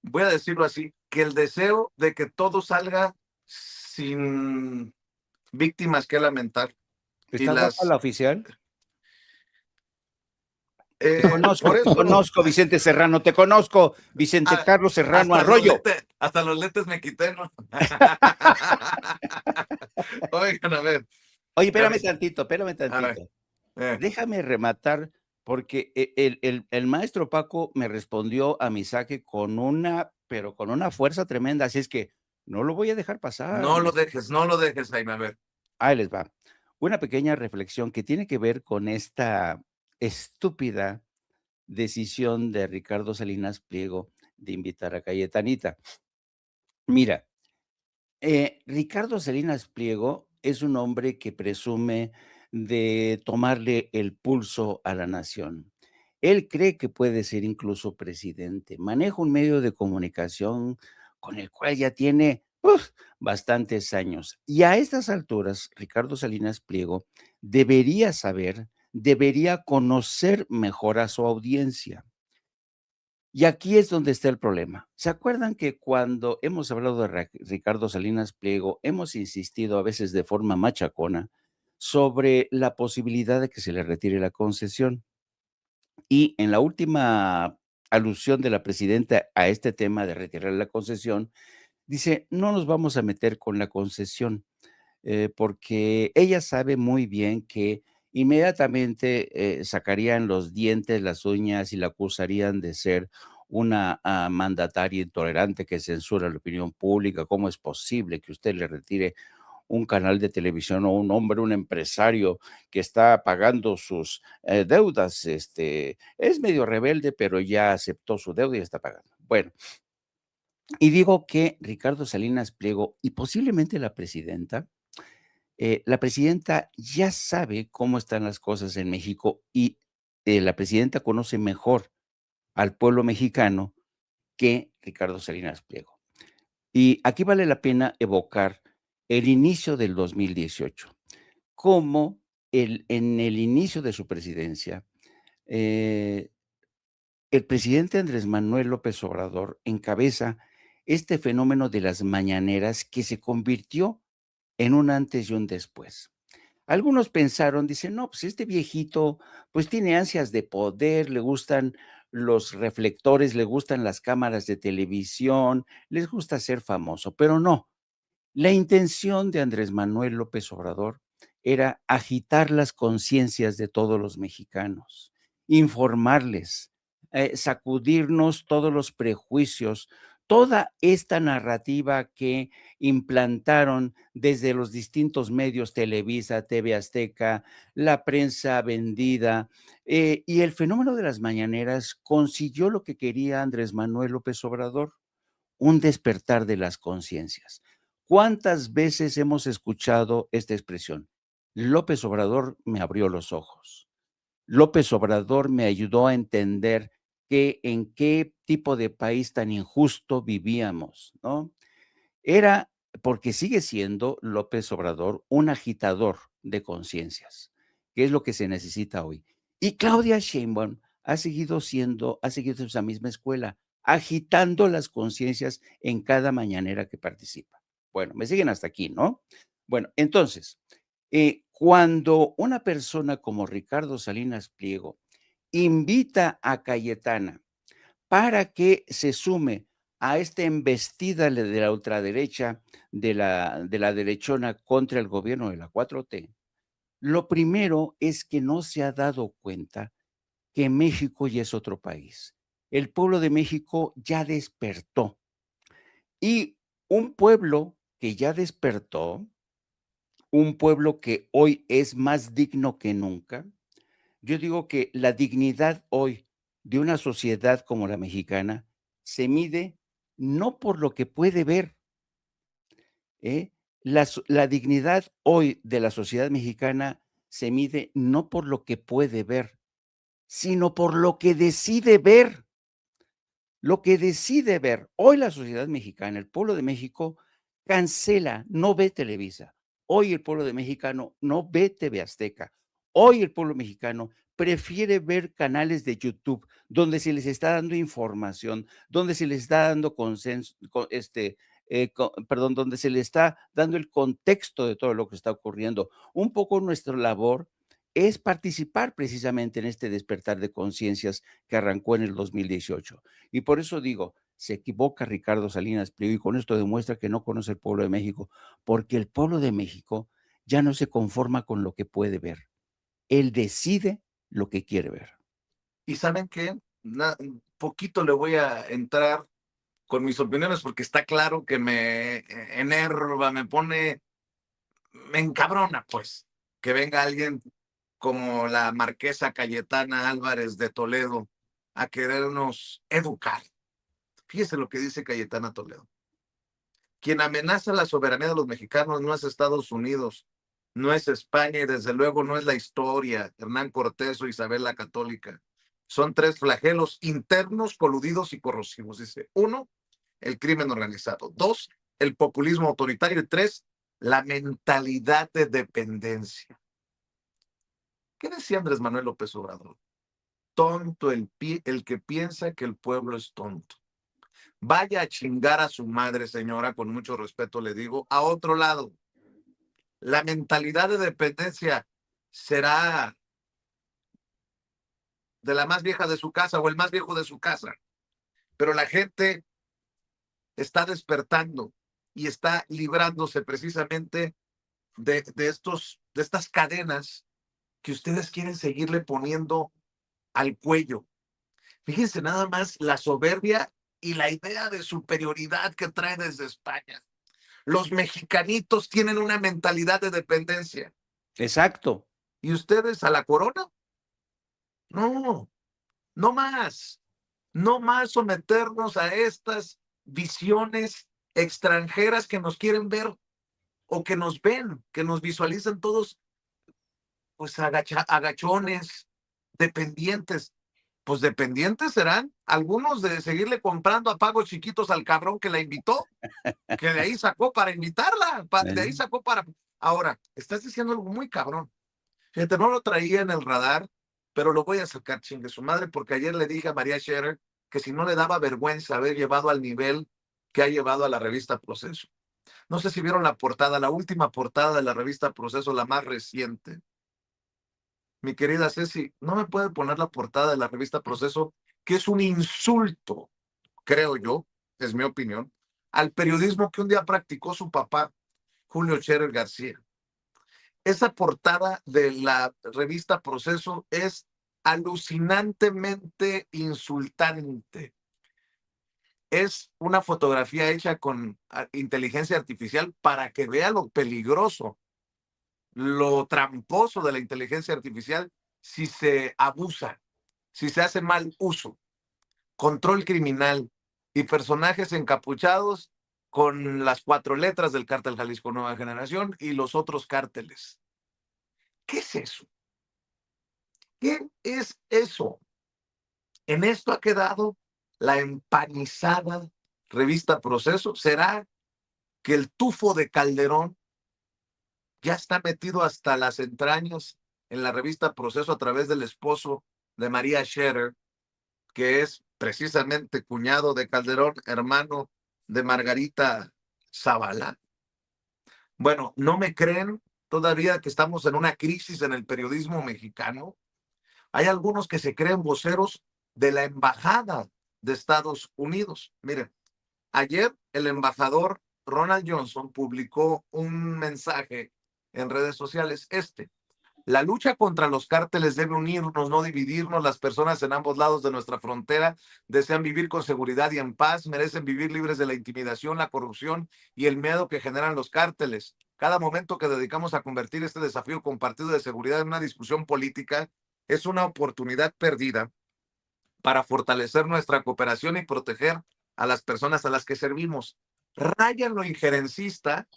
voy a decirlo así, que el deseo de que todo salga sin víctimas que lamentar. Y ¿Está guapa la oficial? por Te eso, conozco, Vicente Serrano, te conozco, Vicente Carlos Serrano Arroyo. hasta los lentes me quité, ¿no? Oigan, a ver. Oye, A espérame ver, tantito. eh, Déjame rematar, porque el maestro Paco me respondió a mi saque pero con una fuerza tremenda, así es que no lo voy a dejar pasar. no lo dejes, Jaime, a ver. Ahí les va. Una pequeña reflexión que tiene que ver con esta estúpida decisión de Ricardo Salinas Pliego de invitar a Cayetanita. Mira, Ricardo Salinas Pliego es un hombre que presume de tomarle el pulso a la nación. Él cree que puede ser incluso presidente. Maneja un medio de comunicación con el cual ya tiene bastantes años. Y a estas alturas, Ricardo Salinas Pliego debería saber, debería conocer mejor a su audiencia. Y aquí es donde está el problema. ¿Se acuerdan que cuando hemos hablado de Ricardo Salinas Pliego, hemos insistido a veces de forma machacona sobre la posibilidad de que se le retire la concesión? Y en la última alusión de la presidenta a este tema de retirar la concesión, dice, no nos vamos a meter con la concesión, porque ella sabe muy bien que inmediatamente sacarían los dientes, las uñas y la acusarían de ser una mandataria intolerante que censura la opinión pública. ¿Cómo es posible que usted le retire un canal de televisión o un hombre, un empresario que está pagando sus deudas? Es medio rebelde, pero ya aceptó su deuda y está pagando. Bueno, y digo que Ricardo Salinas Pliego y posiblemente la presidenta ya sabe cómo están las cosas en México y la presidenta conoce mejor al pueblo mexicano que Ricardo Salinas Pliego. Y aquí vale la pena evocar el inicio del 2018, cómo en el inicio de su presidencia, el presidente Andrés Manuel López Obrador encabeza este fenómeno de las mañaneras que se convirtió en un antes y un después. Algunos pensaron, dicen, no, pues este viejito, pues tiene ansias de poder, le gustan los reflectores, le gustan las cámaras de televisión, les gusta ser famoso, pero no. La intención de Andrés Manuel López Obrador era agitar las conciencias de todos los mexicanos, informarles, sacudirnos todos los prejuicios, toda esta narrativa que implantaron desde los distintos medios, Televisa, TV Azteca, la prensa vendida, y el fenómeno de las mañaneras consiguió lo que quería Andrés Manuel López Obrador, un despertar de las conciencias. ¿Cuántas veces hemos escuchado esta expresión? López Obrador me abrió los ojos. López Obrador me ayudó a entender en qué tipo de país tan injusto vivíamos, ¿no? Era porque sigue siendo López Obrador un agitador de conciencias, que es lo que se necesita hoy. Y Claudia Sheinbaum ha seguido esa misma escuela, agitando las conciencias en cada mañanera que participa. Bueno, me siguen hasta aquí, ¿no? Bueno, entonces, cuando una persona como Ricardo Salinas Pliego invita a Cayetana para que se sume a esta embestida de la ultraderecha, de la derechona contra el gobierno de la 4T, lo primero es que no se ha dado cuenta que México ya es otro país. El pueblo de México ya despertó. Y un pueblo que ya despertó, un pueblo que hoy es más digno que nunca, yo digo que la dignidad hoy de una sociedad como la mexicana se mide no por lo que puede ver, ¿eh? La dignidad hoy de la sociedad mexicana se mide no por lo que puede ver, sino por lo que decide ver. Lo que decide ver. Hoy la sociedad mexicana, el pueblo de México, cancela, no ve Televisa. Hoy el pueblo de mexicano no ve TV Azteca. Hoy el pueblo mexicano prefiere ver canales de YouTube donde se les está dando información, donde se les está dando consenso, donde se le está dando el contexto de todo lo que está ocurriendo. Un poco nuestra labor es participar precisamente en este despertar de conciencias que arrancó en el 2018. Y por eso digo, se equivoca Ricardo Salinas Pliego y con esto demuestra que no conoce el pueblo de México, porque el pueblo de México ya no se conforma con lo que puede ver. Él decide lo que quiere ver. Y ¿saben qué? Poquito le voy a entrar con mis opiniones porque está claro que me enerva, me encabrona, pues, que venga alguien como la marquesa Cayetana Álvarez de Toledo a querernos educar. Fíjese lo que dice Cayetana Toledo. Quien amenaza la soberanía de los mexicanos no es Estados Unidos, no es España y desde luego no es la historia, Hernán Cortés o Isabel la Católica. Son tres flagelos internos, coludidos y corrosivos. Dice, 1, el crimen organizado. 2, el populismo autoritario. Y 3, la mentalidad de dependencia. ¿Qué decía Andrés Manuel López Obrador? Tonto el que piensa que el pueblo es tonto. Vaya a chingar a su madre, señora, con mucho respeto le digo, a otro lado. La mentalidad de dependencia será de la más vieja de su casa o el más viejo de su casa, pero la gente está despertando y está librándose precisamente de estas cadenas que ustedes quieren seguirle poniendo al cuello. Fíjense nada más la soberbia y la idea de superioridad que trae desde España. Los mexicanitos tienen una mentalidad de dependencia. Exacto. ¿Y ustedes a la corona? No, no más. No más someternos a estas visiones extranjeras que nos quieren ver o que nos ven, que nos visualizan todos pues agachones, dependientes. Pues dependientes serán algunos de seguirle comprando a pagos chiquitos al cabrón que la invitó, que de ahí sacó para invitarla, de ahí sacó para... Ahora, estás diciendo algo muy cabrón. Fíjate, no lo traía en el radar, pero lo voy a sacar, chingue su madre, porque ayer le dije a María Scherer que si no le daba vergüenza haber llevado al nivel que ha llevado a la revista Proceso. No sé si vieron la portada, la última portada de la revista Proceso, la más reciente. Mi querida Ceci, no me puede poner la portada de la revista Proceso, que es un insulto, creo yo, es mi opinión, al periodismo que un día practicó su papá, Julio Scherer García. Esa portada de la revista Proceso es alucinantemente insultante. Es una fotografía hecha con inteligencia artificial para que vea lo peligroso, lo tramposo de la inteligencia artificial si se abusa, si se hace mal uso. Control criminal y personajes encapuchados con las 4 letras del Cártel Jalisco Nueva Generación y los otros cárteles. ¿Qué es eso? ¿Qué es eso? En esto ha quedado la empanizada revista Proceso. ¿Será que el tufo de Calderón ya está metido hasta las entrañas en la revista Proceso a través del esposo de María Scherer, que es precisamente cuñado de Calderón, hermano de Margarita Zavala? Bueno, ¿no me creen todavía que estamos en una crisis en el periodismo mexicano? Hay algunos que se creen voceros de la embajada de Estados Unidos. Miren, ayer el embajador Ronald Johnson publicó un mensaje en redes sociales. La lucha contra los cárteles debe unirnos, no dividirnos. Las personas en ambos lados de nuestra frontera desean vivir con seguridad y en paz, merecen vivir libres de la intimidación, la corrupción y el miedo que generan los cárteles. Cada momento que dedicamos a convertir este desafío compartido de seguridad en una discusión política es una oportunidad perdida para fortalecer nuestra cooperación y proteger a las personas a las que servimos. Rayan lo injerencista,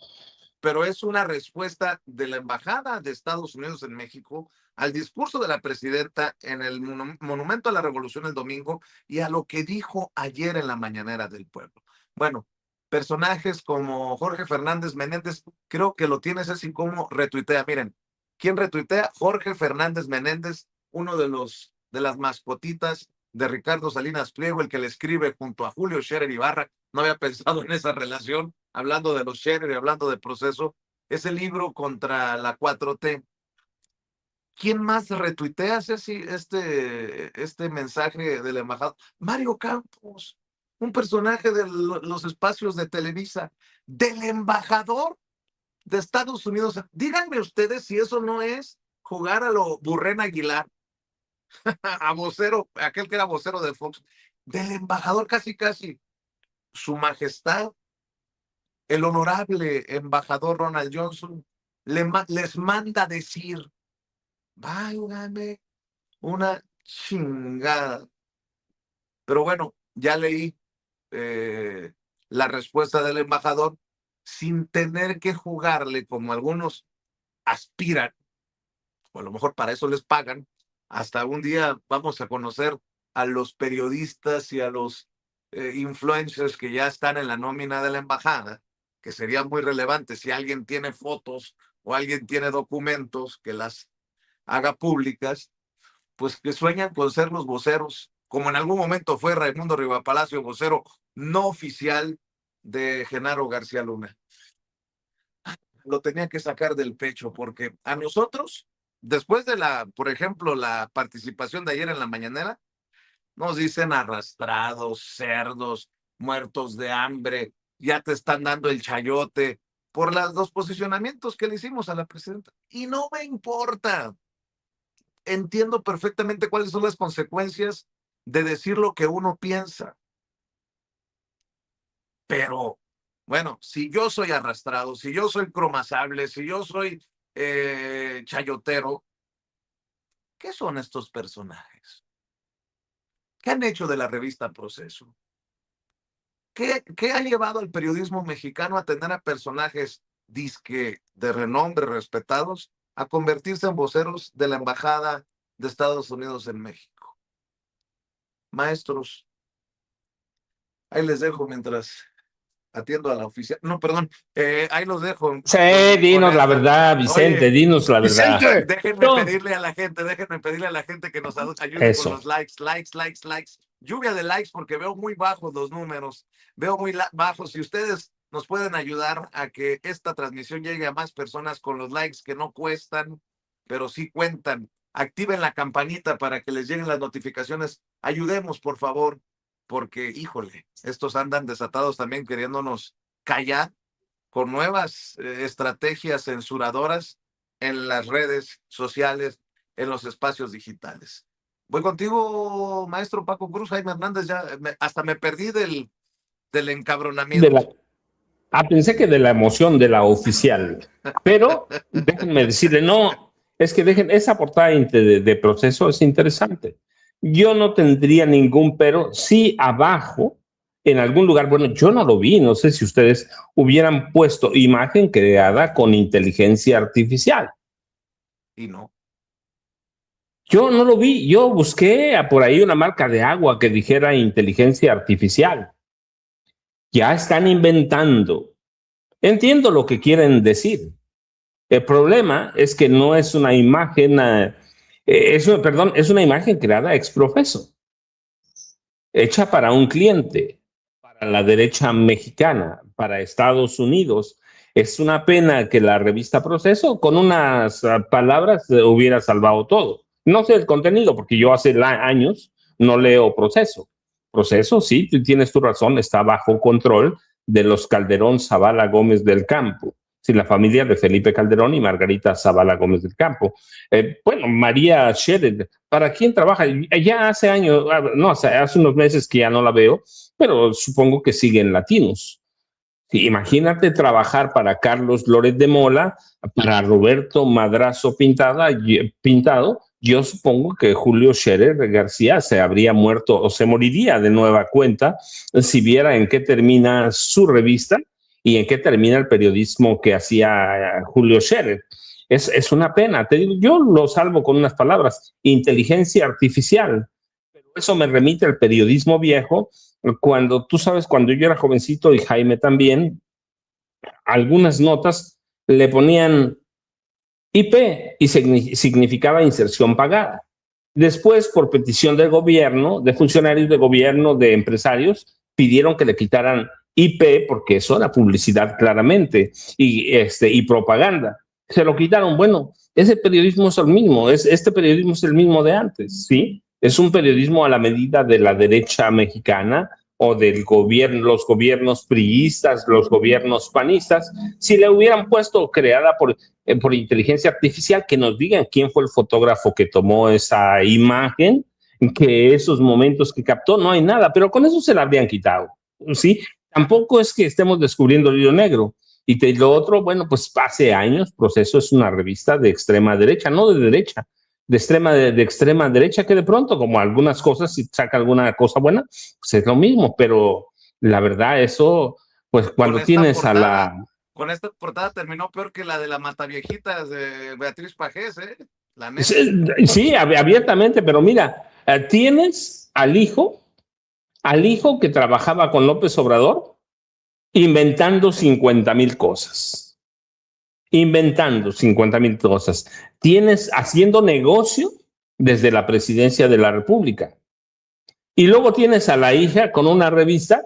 pero es una respuesta de la Embajada de Estados Unidos en México al discurso de la presidenta en el Monumento a la Revolución el domingo y a lo que dijo ayer en la Mañanera del Pueblo. Bueno, personajes como Jorge Fernández Menéndez, creo que lo tienes así como retuitea. Miren, ¿Quién retuitea? Jorge Fernández Menéndez, uno de las mascotitas de Ricardo Salinas Pliego, el que le escribe junto a Julio Scherer Ibarra. No había pensado en esa relación, hablando de los Scherer y hablando de Proceso. Ese libro contra la 4T. ¿Quién más retuitea, Ceci, este mensaje de la embajada? Mario Campos, un personaje de los espacios de Televisa, del embajador de Estados Unidos. Díganme ustedes si eso no es jugar a lo Burrén Aguilar, a vocero, aquel que era vocero de Fox, del embajador casi, su majestad, el honorable embajador Ronald Johnson, les manda decir, válgame una chingada. Pero bueno, ya leí la respuesta del embajador sin tener que jugarle como algunos aspiran, o a lo mejor para eso les pagan. Hasta un día vamos a conocer a los periodistas y a los influencers que ya están en la nómina de la embajada, que sería muy relevante si alguien tiene fotos o alguien tiene documentos que las haga públicas, pues que sueñan con ser los voceros, como en algún momento fue Raimundo Rivapalacio, vocero no oficial de Genaro García Luna. Lo tenía que sacar del pecho, porque a nosotros, después de por ejemplo, la participación de ayer en la mañanera, nos dicen arrastrados, cerdos, muertos de hambre, ya te están dando el chayote por los posicionamientos que le hicimos a la presidenta. Y no me importa. Entiendo perfectamente cuáles son las consecuencias de decir lo que uno piensa. Pero, bueno, si yo soy arrastrado, si yo soy cromazable, si yo soy chayotero, ¿qué son estos personajes? ¿Qué han hecho de la revista Proceso? ¿Qué ha llevado al periodismo mexicano a tener a personajes disque de renombre, respetados, a convertirse en voceros de la Embajada de Estados Unidos en México? Maestros, ahí les dejo mientras atiendo a la oficial. No, perdón, ahí los dejo. Sí, dinos la verdad, Vicente, Oye, dinos la verdad. Vicente, déjenme pedirle a la gente que nos ayude Eso. con los likes. Lluvia de likes, porque veo muy bajos los números, veo muy bajos. Si ustedes nos pueden ayudar a que esta transmisión llegue a más personas con los likes que no cuestan, pero sí cuentan. Activen la campanita para que les lleguen las notificaciones. Ayudemos, por favor, porque, híjole, estos andan desatados también queriéndonos callar con nuevas estrategias censuradoras en las redes sociales, en los espacios digitales. Voy contigo, maestro Paco Cruz. Jaime Hernández, ya hasta me perdí del encabronamiento. Pensé que de la emoción de la oficial, pero déjenme decirle, no, es que esa portada de Proceso es interesante. Yo no tendría ningún pero si abajo, en algún lugar, bueno, yo no lo vi, no sé si ustedes hubieran puesto imagen creada con inteligencia artificial. Y no. Yo no lo vi, yo busqué por ahí una marca de agua que dijera inteligencia artificial. Ya están inventando. Entiendo lo que quieren decir. El problema es que no es una imagen, es una imagen creada ex profeso, hecha para un cliente, para la derecha mexicana, para Estados Unidos. Es una pena que la revista Proceso, con unas palabras, hubiera salvado todo. No sé el contenido, porque yo hace años no leo Proceso. Proceso, sí, tienes tu razón, está bajo control de los Calderón Zavala Gómez del Campo, sí, la familia de Felipe Calderón y Margarita Zavala Gómez del Campo. Bueno, María Scherer, ¿para quién trabaja? Ya hace años, no, hace unos meses que ya no la veo, pero supongo que sigue en Latinos. Sí, imagínate trabajar para Carlos Loret de Mola, para Roberto Madrazo Pintado. Yo supongo que Julio Scherer García se habría muerto o se moriría de nueva cuenta si viera en qué termina su revista y en qué termina el periodismo que hacía Julio Scherer. Es una pena. Te digo, yo lo salvo con unas palabras: inteligencia artificial. Pero eso me remite al periodismo viejo. Cuando yo era jovencito y Jaime también, algunas notas le ponían IP y significaba inserción pagada. Después, por petición del gobierno, de funcionarios de gobierno, de empresarios, pidieron que le quitaran IP porque eso era publicidad claramente y propaganda. Se lo quitaron. Bueno, ese periodismo es el mismo, este periodismo es el mismo de antes, ¿sí? Es un periodismo a la medida de la derecha mexicana o del gobierno, los gobiernos priistas, los gobiernos panistas. Si le hubieran puesto creada por inteligencia artificial, que nos digan quién fue el fotógrafo que tomó esa imagen, que esos momentos que captó, no hay nada, pero con eso se la habrían quitado, ¿sí? Tampoco es que estemos descubriendo el hilo negro. Y lo otro, bueno, pues hace años, Proceso es una revista de extrema derecha, no de derecha, de extrema derecha, que de pronto, como algunas cosas, si saca alguna cosa buena, pues es lo mismo, pero la verdad, eso, pues cuando tienes portada, a la... Con esta portada terminó peor que la de la Mataviejitas de Beatriz Pajés, ¿eh? La neta. Sí, abiertamente, pero mira, tienes al hijo que trabajaba con López Obrador, inventando 50,000 cosas. Inventando 50,000 cosas. Tienes haciendo negocio desde la presidencia de la República. Y luego tienes a la hija con una revista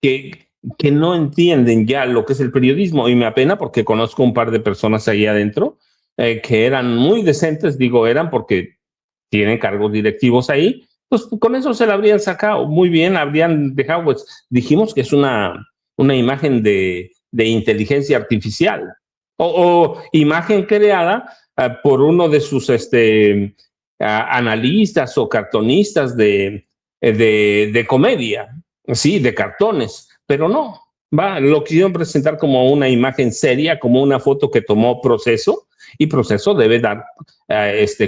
que no entienden ya lo que es el periodismo. Y me apena porque conozco un par de personas ahí adentro que eran muy decentes, digo eran porque tienen cargos directivos ahí, pues con eso se la habrían sacado muy bien, habrían dejado, pues dijimos que es una imagen de inteligencia artificial o imagen creada por uno de sus analistas o cartonistas de comedia, sí, de cartones, pero no, lo quisieron presentar como una imagen seria, como una foto que tomó Proceso, y Proceso debe dar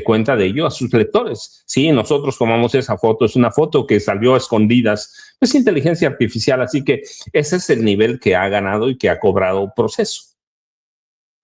cuenta de ello a sus lectores. Sí, nosotros tomamos esa foto, es una foto que salió a escondidas, es inteligencia artificial, así que ese es el nivel que ha ganado y que ha cobrado Proceso.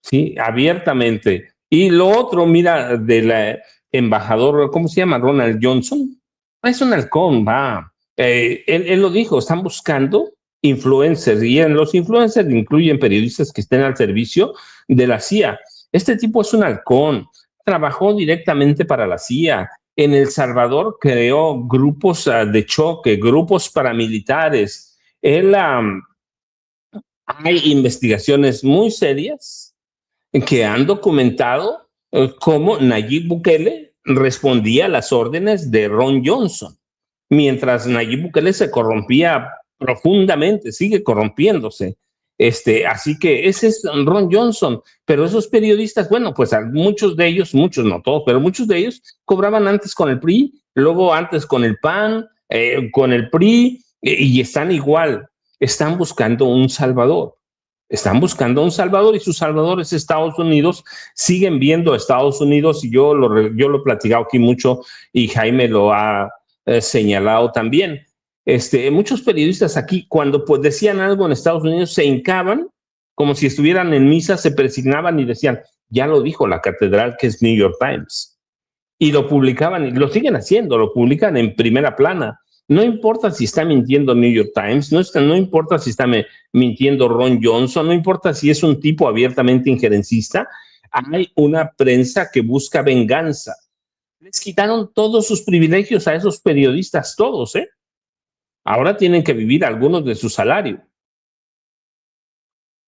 Sí, abiertamente. Y lo otro, mira, del embajador, ¿cómo se llama? Ronald Johnson. Es un halcón, va. Él lo dijo, están buscando influencers y en los influencers incluyen periodistas que estén al servicio de la CIA. Este tipo es un halcón, trabajó directamente para la CIA. En El Salvador creó grupos de choque, grupos paramilitares. Hay investigaciones muy serias que han documentado cómo Nayib Bukele respondía a las órdenes de Ron Johnson, mientras Nayib Bukele se corrompía profundamente, sigue corrompiéndose. Así que ese es Ron Johnson, pero esos periodistas, bueno, pues muchos de ellos, muchos no todos, pero muchos de ellos cobraban antes con el PRI, luego antes con el PAN, con el PRI, y están igual, están buscando un salvador. Están buscando un salvador y su salvador es Estados Unidos. Siguen viendo a Estados Unidos y yo lo he platicado aquí mucho y Jaime lo ha señalado también. Muchos periodistas aquí, cuando pues decían algo en Estados Unidos, se hincaban como si estuvieran en misa, se presignaban y decían, ya lo dijo la catedral que es New York Times. Y lo publicaban y lo siguen haciendo, lo publican en primera plana. No importa si está mintiendo New York Times, no importa si está mintiendo Ron Johnson, no importa si es un tipo abiertamente injerencista, hay una prensa que busca venganza. Les quitaron todos sus privilegios a esos periodistas, todos, ¿eh? Ahora tienen que vivir algunos de su salario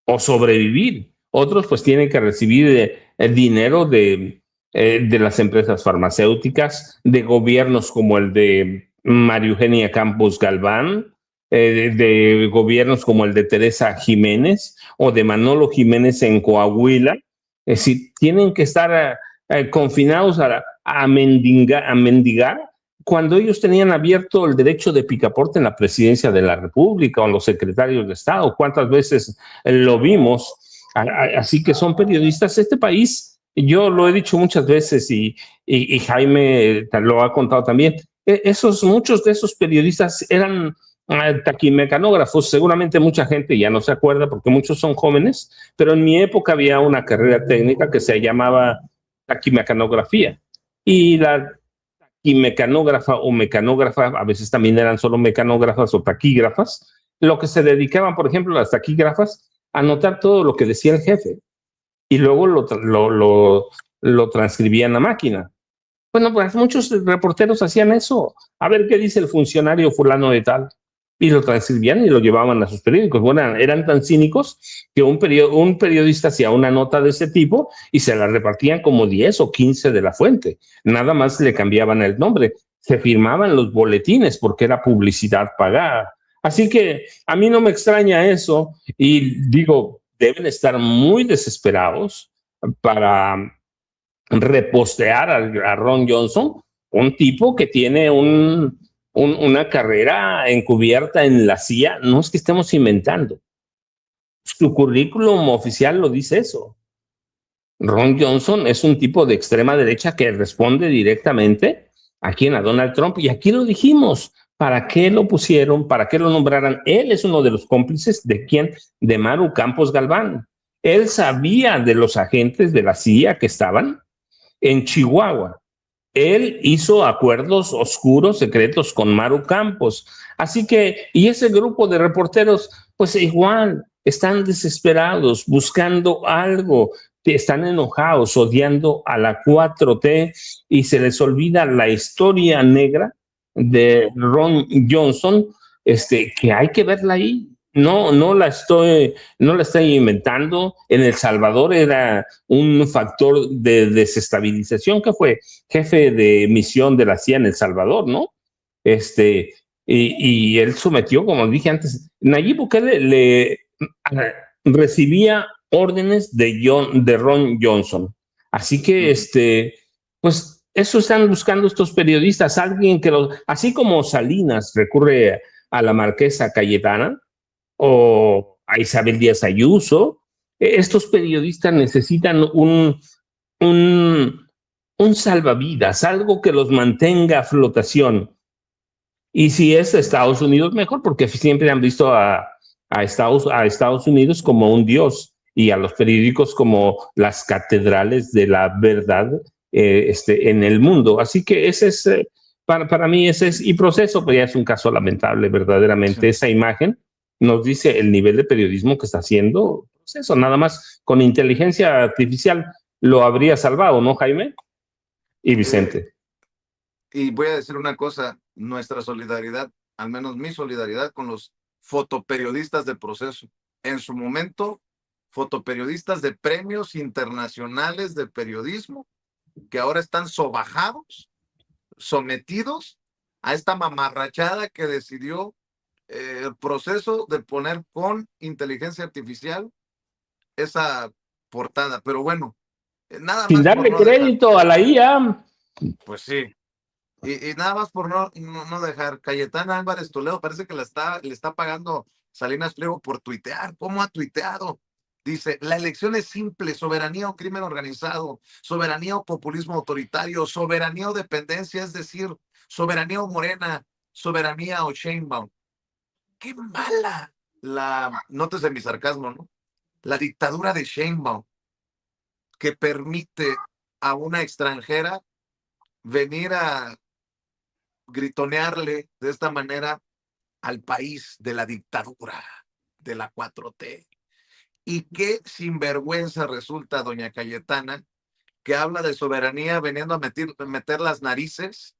o sobrevivir. Otros pues tienen que recibir el dinero de las empresas farmacéuticas, de gobiernos como el de María Eugenia Campos Galván, de gobiernos como el de Teresa Jiménez o de Manolo Jiménez en Coahuila. Es decir, tienen que estar confinados a mendigar cuando ellos tenían abierto el derecho de picaporte en la presidencia de la República o en los secretarios de Estado. ¿Cuántas veces lo vimos? Así que son periodistas. Este país, yo lo he dicho muchas veces y Jaime lo ha contado también, muchos de esos periodistas eran taquimecanógrafos. Seguramente mucha gente ya no se acuerda porque muchos son jóvenes, pero en mi época había una carrera técnica que se llamaba taquimecanografía y la taquimecanógrafa o mecanógrafa, a veces también eran solo mecanógrafas o taquígrafas, lo que se dedicaban, por ejemplo, las taquígrafas, a anotar todo lo que decía el jefe y luego lo transcribían a máquina. Bueno, pues muchos reporteros hacían eso. A ver qué dice el funcionario fulano de tal. Y lo transcribían y lo llevaban a sus periódicos. Bueno, eran tan cínicos que un periodista hacía una nota de ese tipo y se la repartían como 10 o 15 de la fuente. Nada más le cambiaban el nombre. Se firmaban los boletines porque era publicidad pagada. Así que a mí no me extraña eso y digo, deben estar muy desesperados para repostear a Ron Johnson, un tipo que tiene una carrera encubierta en la CIA. No es que estemos inventando. Su currículum oficial lo dice eso. Ron Johnson es un tipo de extrema derecha que responde directamente a Donald Trump. Y aquí lo dijimos. ¿Para qué lo pusieron? ¿Para qué lo nombraran? Él es uno de los cómplices de quién? De Maru Campos Galván. Él sabía de los agentes de la CIA que estaban en Chihuahua. Él hizo acuerdos oscuros, secretos con Maru Campos. Así que, y ese grupo de reporteros, pues igual, están desesperados, buscando algo, están enojados, odiando a la 4T y se les olvida la historia negra de Ron Johnson, que hay que verla ahí. No la estoy inventando. En El Salvador era un factor de desestabilización, que fue jefe de misión de la CIA en El Salvador, ¿no? Y él sometió, como dije antes, Nayib Bukele recibía órdenes de Ron Johnson. Así que, pues eso están buscando estos periodistas, alguien así como Salinas recurre a la marquesa Cayetana, o a Isabel Díaz Ayuso, estos periodistas necesitan un salvavidas, algo que los mantenga a flotación. Y si es Estados Unidos, mejor, porque siempre han visto a Estados Unidos como un dios y a los periódicos como las catedrales de la verdad en el mundo. Así que ese es, para mí, ese es, y Proceso, pues ya es un caso lamentable, verdaderamente. Sí. Esa imagen nos dice el nivel de periodismo que está haciendo Proceso. Nada más con inteligencia artificial lo habría salvado, ¿no, Jaime? Y Vicente. Y voy a decir una cosa, nuestra solidaridad, al menos mi solidaridad con los fotoperiodistas de Proceso. En su momento, fotoperiodistas de premios internacionales de periodismo, que ahora están sobajados, sometidos a esta mamarrachada que decidió el Proceso de poner con inteligencia artificial esa portada. Pero bueno, nada sin más darle por no crédito dejar. A la IA. Pues sí. Y nada más por no dejar. Cayetana Álvarez Toledo parece que le está pagando Salinas Pliego por tuitear. ¿Cómo ha tuiteado? Dice, la elección es simple: soberanía o crimen organizado, soberanía o populismo autoritario, soberanía o dependencia, es decir, soberanía o Morena, soberanía o Sheinbaum. ¡Qué mala! Nótese mi sarcasmo, ¿no? La dictadura de Sheinbaum, que permite a una extranjera venir a gritonearle de esta manera al país de la dictadura de la 4T. Y qué sinvergüenza resulta doña Cayetana, que habla de soberanía veniendo a meter las narices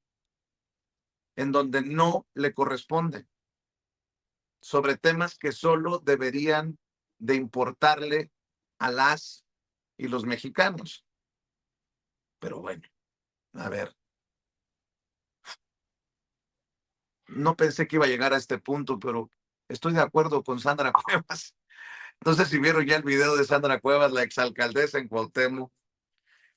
en donde no le corresponde, sobre temas que solo deberían de importarle a las y los mexicanos. Pero bueno, a ver. No pensé que iba a llegar a este punto, pero estoy de acuerdo con Sandra Cuevas. No sé si vieron ya el video de Sandra Cuevas, la exalcaldesa en Cuauhtémoc,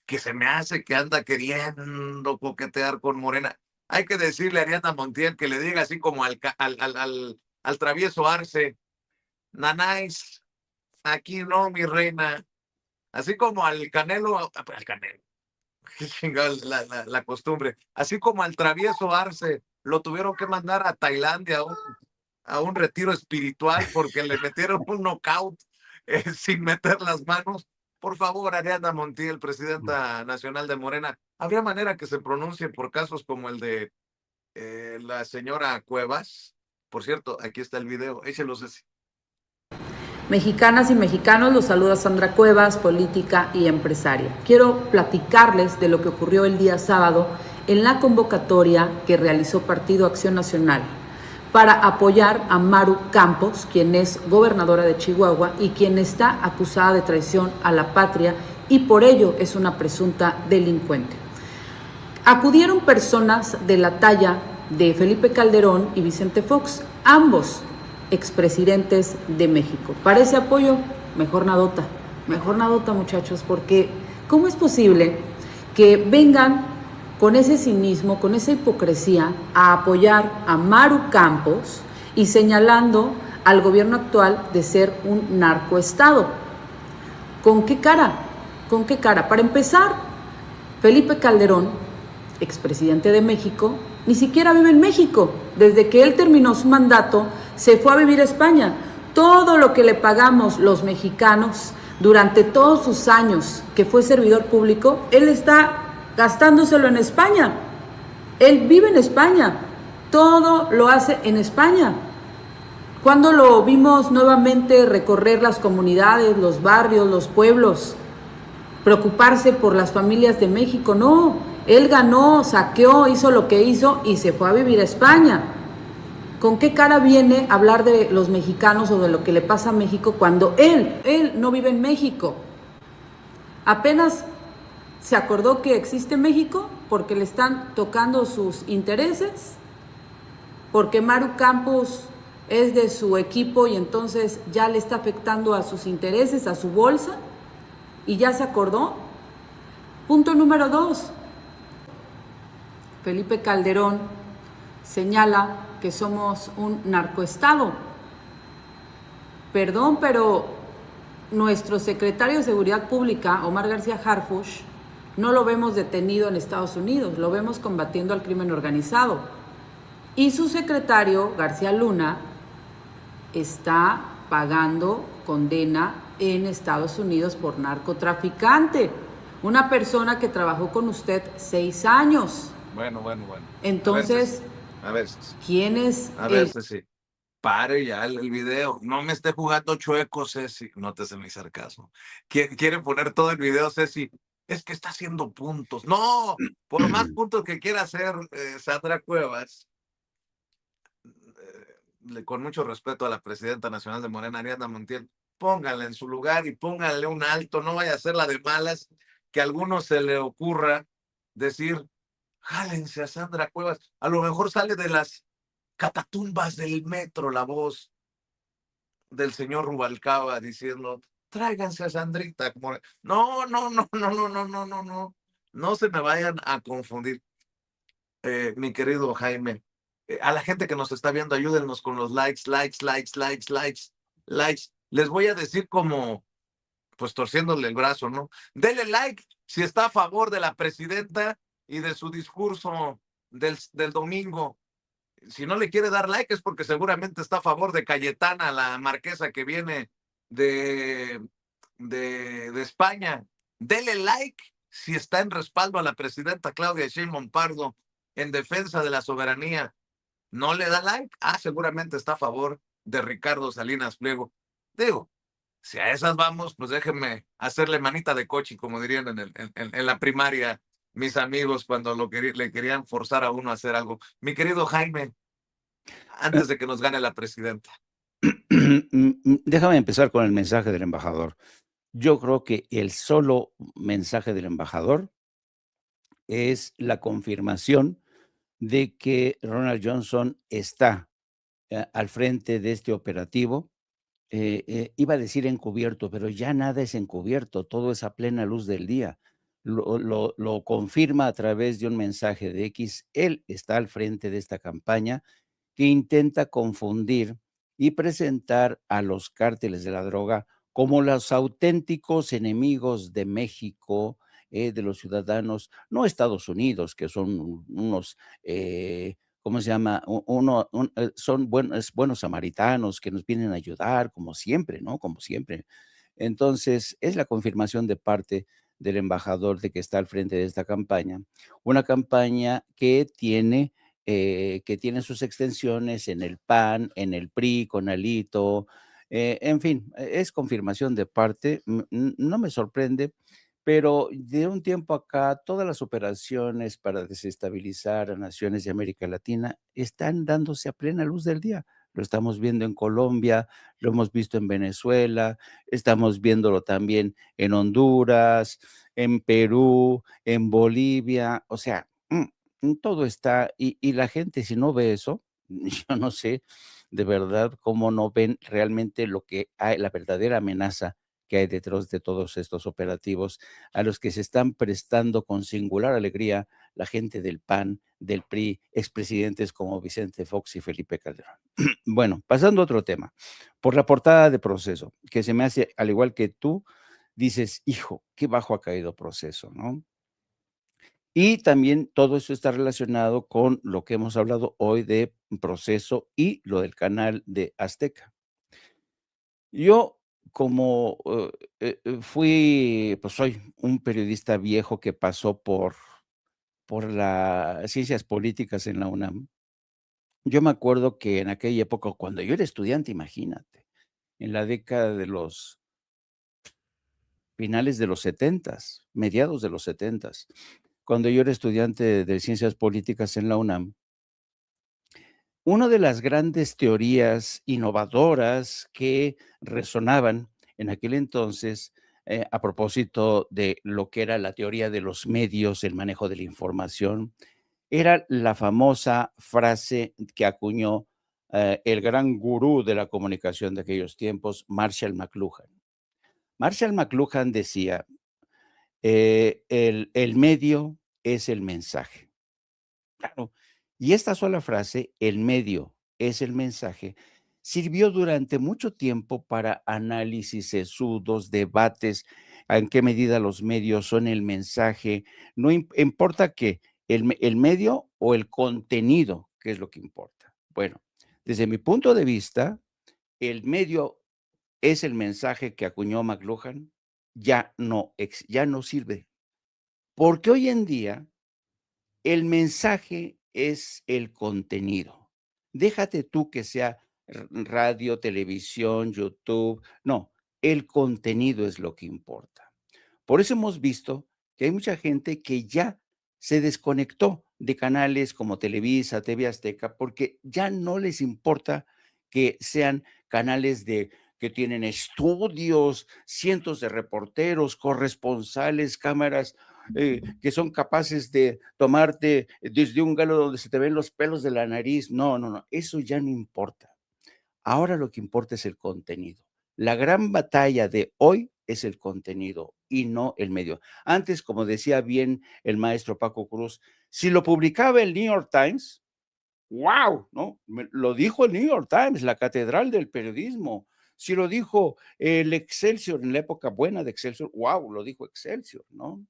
que se me hace que anda queriendo coquetear con Morena. Hay que decirle a Ariadna Montiel que le diga así como al travieso Arce: Nanáis, aquí no, mi reina. Así como al Canelo, qué chingada la costumbre. Así como al travieso Arce lo tuvieron que mandar a Tailandia a un retiro espiritual porque le metieron un knockout sin meter las manos. Por favor, Ariadna Montiel, presidenta nacional de Morena, ¿habría manera que se pronuncie por casos como el de la señora Cuevas? Por cierto, aquí está el video, échelos así. Mexicanas y mexicanos, los saluda Sandra Cuevas, política y empresaria. Quiero platicarles de lo que ocurrió el día sábado en la convocatoria que realizó Partido Acción Nacional para apoyar a Maru Campos, quien es gobernadora de Chihuahua y quien está acusada de traición a la patria y por ello es una presunta delincuente. Acudieron personas de la talla de Felipe Calderón y Vicente Fox, ambos expresidentes de México. Para ese apoyo, mejor nadota muchachos, porque ¿cómo es posible que vengan con ese cinismo, con esa hipocresía a apoyar a Maru Campos y señalando al gobierno actual de ser un narcoestado? ¿Con qué cara? ¿Con qué cara? Para empezar, Felipe Calderón, expresidente de México, ni siquiera vive en México. Desde que él terminó su mandato, se fue a vivir a España. Todo lo que le pagamos los mexicanos durante todos sus años que fue servidor público, él está gastándoselo en España. Él vive en España. Todo lo hace en España. ¿Cuándo lo vimos nuevamente recorrer las comunidades, los barrios, los pueblos? Preocuparse por las familias de México. No, él ganó, saqueó, hizo lo que hizo y se fue a vivir a España. ¿Con qué cara viene a hablar de los mexicanos o de lo que le pasa a México cuando él no vive en México? Apenas se acordó que existe México porque le están tocando sus intereses, porque Maru Campos es de su equipo y entonces ya le está afectando a sus intereses, a su bolsa, y ya se acordó. Punto número 2. Felipe Calderón señala que somos un narcoestado. Perdón, pero nuestro secretario de Seguridad Pública, Omar García Harfuch, no lo vemos detenido en Estados Unidos, lo vemos combatiendo al crimen organizado. Y su secretario, García Luna, está pagando condena en Estados Unidos por narcotraficante. Una persona que trabajó con usted 6 años. Bueno. Entonces, a ver, ¿quién es? A ver, Ceci, pare ya el video. No me esté jugando chueco, Ceci. Nótese mi sarcasmo. Quieren poner todo el video, Ceci. Es que está haciendo puntos. No, por más puntos que quiera hacer Sandra Cuevas, con mucho respeto a la presidenta nacional de Morena, Ariadna Montiel, pónganla en su lugar y pónganle un alto. No vaya a ser la de malas que a algunos se le ocurra decir, jálense a Sandra Cuevas. A lo mejor sale de las catatumbas del metro la voz del señor Rubalcaba diciendo, tráiganse a Sandrita. No, no se me vayan a confundir. Mi querido Jaime, a la gente que nos está viendo, ayúdennos con los likes. Les voy a decir como, pues torciéndole el brazo, ¿no? Dele like si está a favor de la presidenta y de su discurso del domingo. Si no le quiere dar like es porque seguramente está a favor de Cayetana, la marquesa que viene de España. Dele like si está en respaldo a la presidenta Claudia Sheinbaum Pardo en defensa de la soberanía. ¿No le da like? Seguramente está a favor de Ricardo Salinas Pliego. Digo, si a esas vamos, pues déjenme hacerle manita de coche, como dirían en la primaria mis amigos cuando le querían forzar a uno a hacer algo. Mi querido Jaime, antes de que nos gane la presidenta. Déjame empezar con el mensaje del embajador. Yo creo que el solo mensaje del embajador es la confirmación de que Ronald Johnson está al frente de este operativo. Iba a decir encubierto, pero ya nada es encubierto, todo es a plena luz del día. Lo confirma a través de un mensaje de X. Él está al frente de esta campaña que intenta confundir y presentar a los cárteles de la droga como los auténticos enemigos de México, de los ciudadanos, no Estados Unidos, que son unos, ¿cómo se llama? Son buenos samaritanos que nos vienen a ayudar, como siempre, ¿no? Como siempre. Entonces, es la confirmación de parte del embajador de que está al frente de esta campaña, una campaña que tiene sus extensiones en el PAN, en el PRI, con Alito, En fin, es confirmación de parte, no me sorprende, pero de un tiempo acá todas las operaciones para desestabilizar a naciones de América Latina están dándose a plena luz del día. Lo estamos viendo en Colombia, lo hemos visto en Venezuela, estamos viéndolo también en Honduras, en Perú, en Bolivia, o sea, todo está, y la gente si no ve eso, yo no sé de verdad cómo no ven realmente lo que hay, la verdadera amenaza que hay detrás de todos estos operativos, a los que se están prestando con singular alegría la gente del PAN, del PRI, expresidentes como Vicente Fox y Felipe Calderón. Bueno, pasando a otro tema, por la portada de Proceso, que se me hace, al igual que tú, dices, hijo, qué bajo ha caído Proceso, ¿no? Y también todo eso está relacionado con lo que hemos hablado hoy de Proceso y lo del canal de Azteca. Yo como, pues soy un periodista viejo que pasó por las ciencias políticas en la UNAM. Yo me acuerdo que en aquella época, cuando yo era estudiante, imagínate, en la década de los finales de los setentas, mediados de los setentas, cuando yo era estudiante de ciencias políticas en la UNAM, una de las grandes teorías innovadoras que resonaban en aquel entonces, a propósito de lo que era la teoría de los medios, el manejo de la información, era la famosa frase que acuñó, el gran gurú de la comunicación de aquellos tiempos, Marshall McLuhan. Marshall McLuhan decía, el medio es el mensaje. Claro. Y esta sola frase, el medio es el mensaje, sirvió durante mucho tiempo para análisis sesudos, debates, en qué medida los medios son el mensaje. No importa que el medio o el contenido, ¿qué es lo que importa? Bueno, desde mi punto de vista, el medio es el mensaje que acuñó McLuhan, ya no sirve. Porque hoy en día el mensaje es el contenido. Déjate tú que sea radio, televisión, YouTube. No, el contenido es lo que importa. Por eso hemos visto que hay mucha gente que ya se desconectó de canales como Televisa, TV Azteca, porque ya no les importa que sean canales que tienen estudios, cientos de reporteros, corresponsales, cámaras que son capaces de tomarte desde un galo donde se te ven los pelos de la nariz. No, no, no, eso ya no importa. Ahora lo que importa es el contenido. La gran batalla de hoy es el contenido y no el medio. Antes, como decía bien el maestro Paco Cruz, si lo publicaba el New York Times, wow, ¿no? Lo dijo el New York Times, la catedral del periodismo. Si lo dijo el Excelsior en la época buena de Excelsior, wow, lo dijo Excelsior, ¿no?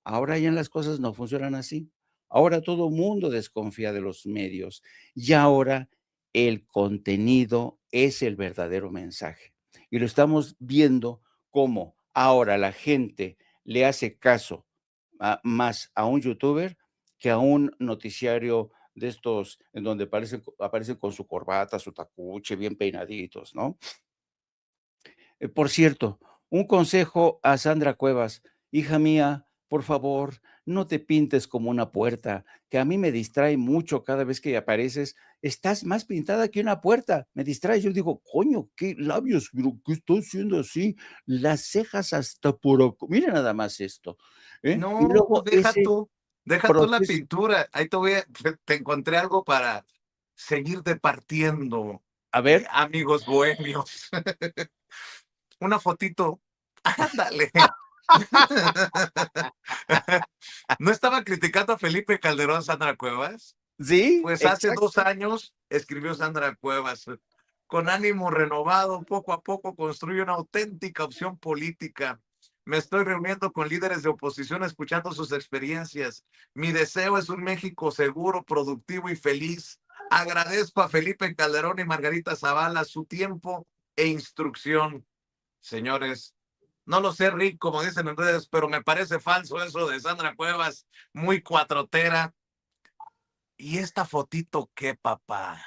Ahora ya las cosas no funcionan así. Ahora todo mundo desconfía de los medios y ahora el contenido es el verdadero mensaje. Y lo estamos viendo como ahora la gente le hace caso más a un youtuber que a un noticiario de estos en donde aparecen con su corbata, su tacuche, bien peinaditos, ¿no? Por cierto, un consejo a Sandra Cuevas, hija mía, por favor, no te pintes como una puerta, que a mí me distrae mucho cada vez que apareces. Estás más pintada que una puerta, me distrae. Yo digo, coño, qué labios, pero ¿qué estoy haciendo así? Las cejas hasta por acá. Mira nada más esto. Y No, luego ese deja tú la proceso. pintura. Ahí te encontré algo para seguirte partiendo, A ver, amigos bohemios. Una fotito. Ándale. ¿No estaba criticando a Felipe Calderón, Sandra Cuevas? sí, Pues hace 2 exacto. años escribió Sandra Cuevas, con ánimo renovado, poco a poco construye una auténtica opción política. Me estoy reuniendo con líderes de oposición, escuchando sus experiencias. Mi deseo es un México seguro, productivo y feliz. Agradezco a Felipe Calderón y Margarita Zavala su tiempo e instrucción. Señores, no lo sé, Rick, como dicen en redes, pero me parece falso eso de Sandra Cuevas, muy cuatrotera. ¿Y esta fotito qué, papá?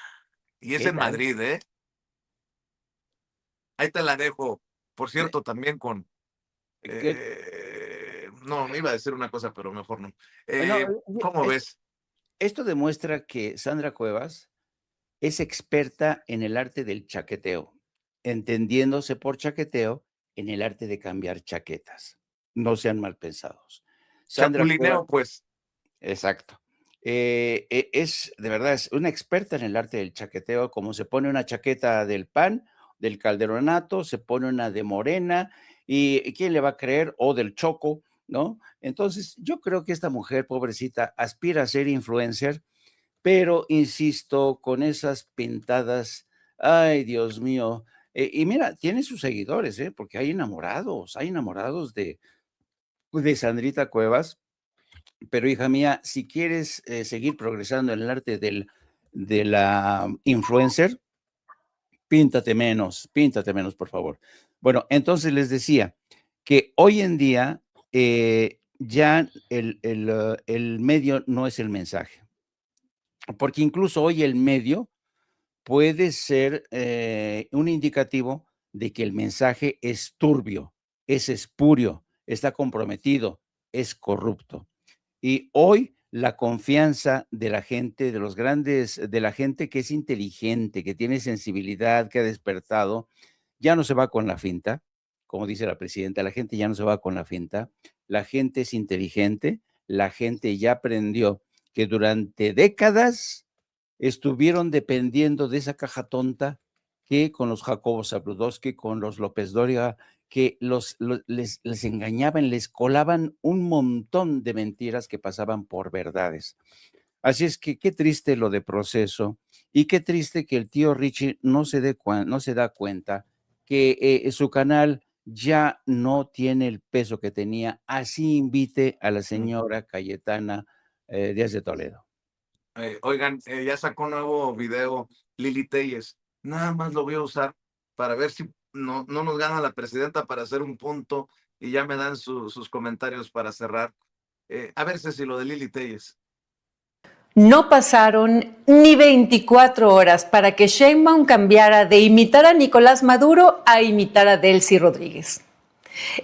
Y es ¿Qué en tal? Madrid, ¿eh? Ahí te la dejo. Por cierto, también con... no, me iba a decir una cosa, pero mejor no. ¿Cómo ves? Esto demuestra que Sandra Cuevas es experta en el arte del chaqueteo, entendiéndose por chaqueteo en el arte de cambiar chaquetas. No sean mal pensados. Chapulineo, pues. Exacto. Es, de verdad, es una experta en el arte del chaqueteo, como se pone una chaqueta del PAN, del Calderonato, se pone una de Morena, y ¿quién le va a creer? O del Choco, ¿no? Entonces, yo creo que esta mujer, pobrecita, aspira a ser influencer, pero insisto, con esas pintadas, ay, Dios mío. Y mira, tiene sus seguidores, porque hay enamorados de Sandrita Cuevas. Pero hija mía, si quieres seguir progresando en el arte de la influencer, píntate menos, por favor. Bueno, entonces les decía que hoy en día ya el medio no es el mensaje, porque incluso hoy el medio puede ser un indicativo de que el mensaje es turbio, es espurio, está comprometido, es corrupto. Y hoy la confianza de la gente, de los grandes, de la gente que es inteligente, que tiene sensibilidad, que ha despertado, ya no se va con la finta, como dice la presidenta, la gente ya no se va con la finta, la gente es inteligente, la gente ya aprendió que durante décadas estuvieron dependiendo de esa caja tonta que con los Jacobo Zabludovsky, con los López Dóriga, que les engañaban, les colaban un montón de mentiras que pasaban por verdades. Así es que qué triste lo de Proceso y qué triste que el tío Richie no se da cuenta que su canal ya no tiene el peso que tenía. Así invite a la señora Cayetana Díaz de Toledo. Oigan, ya sacó un nuevo video Lili Telles. Nada más lo voy a usar para ver si no nos gana la presidenta para hacer un punto y ya me dan sus comentarios para cerrar. A ver si lo de Lili Telles. No pasaron ni 24 horas para que Sheinbaum cambiara de imitar a Nicolás Maduro a imitar a Delcy Rodríguez.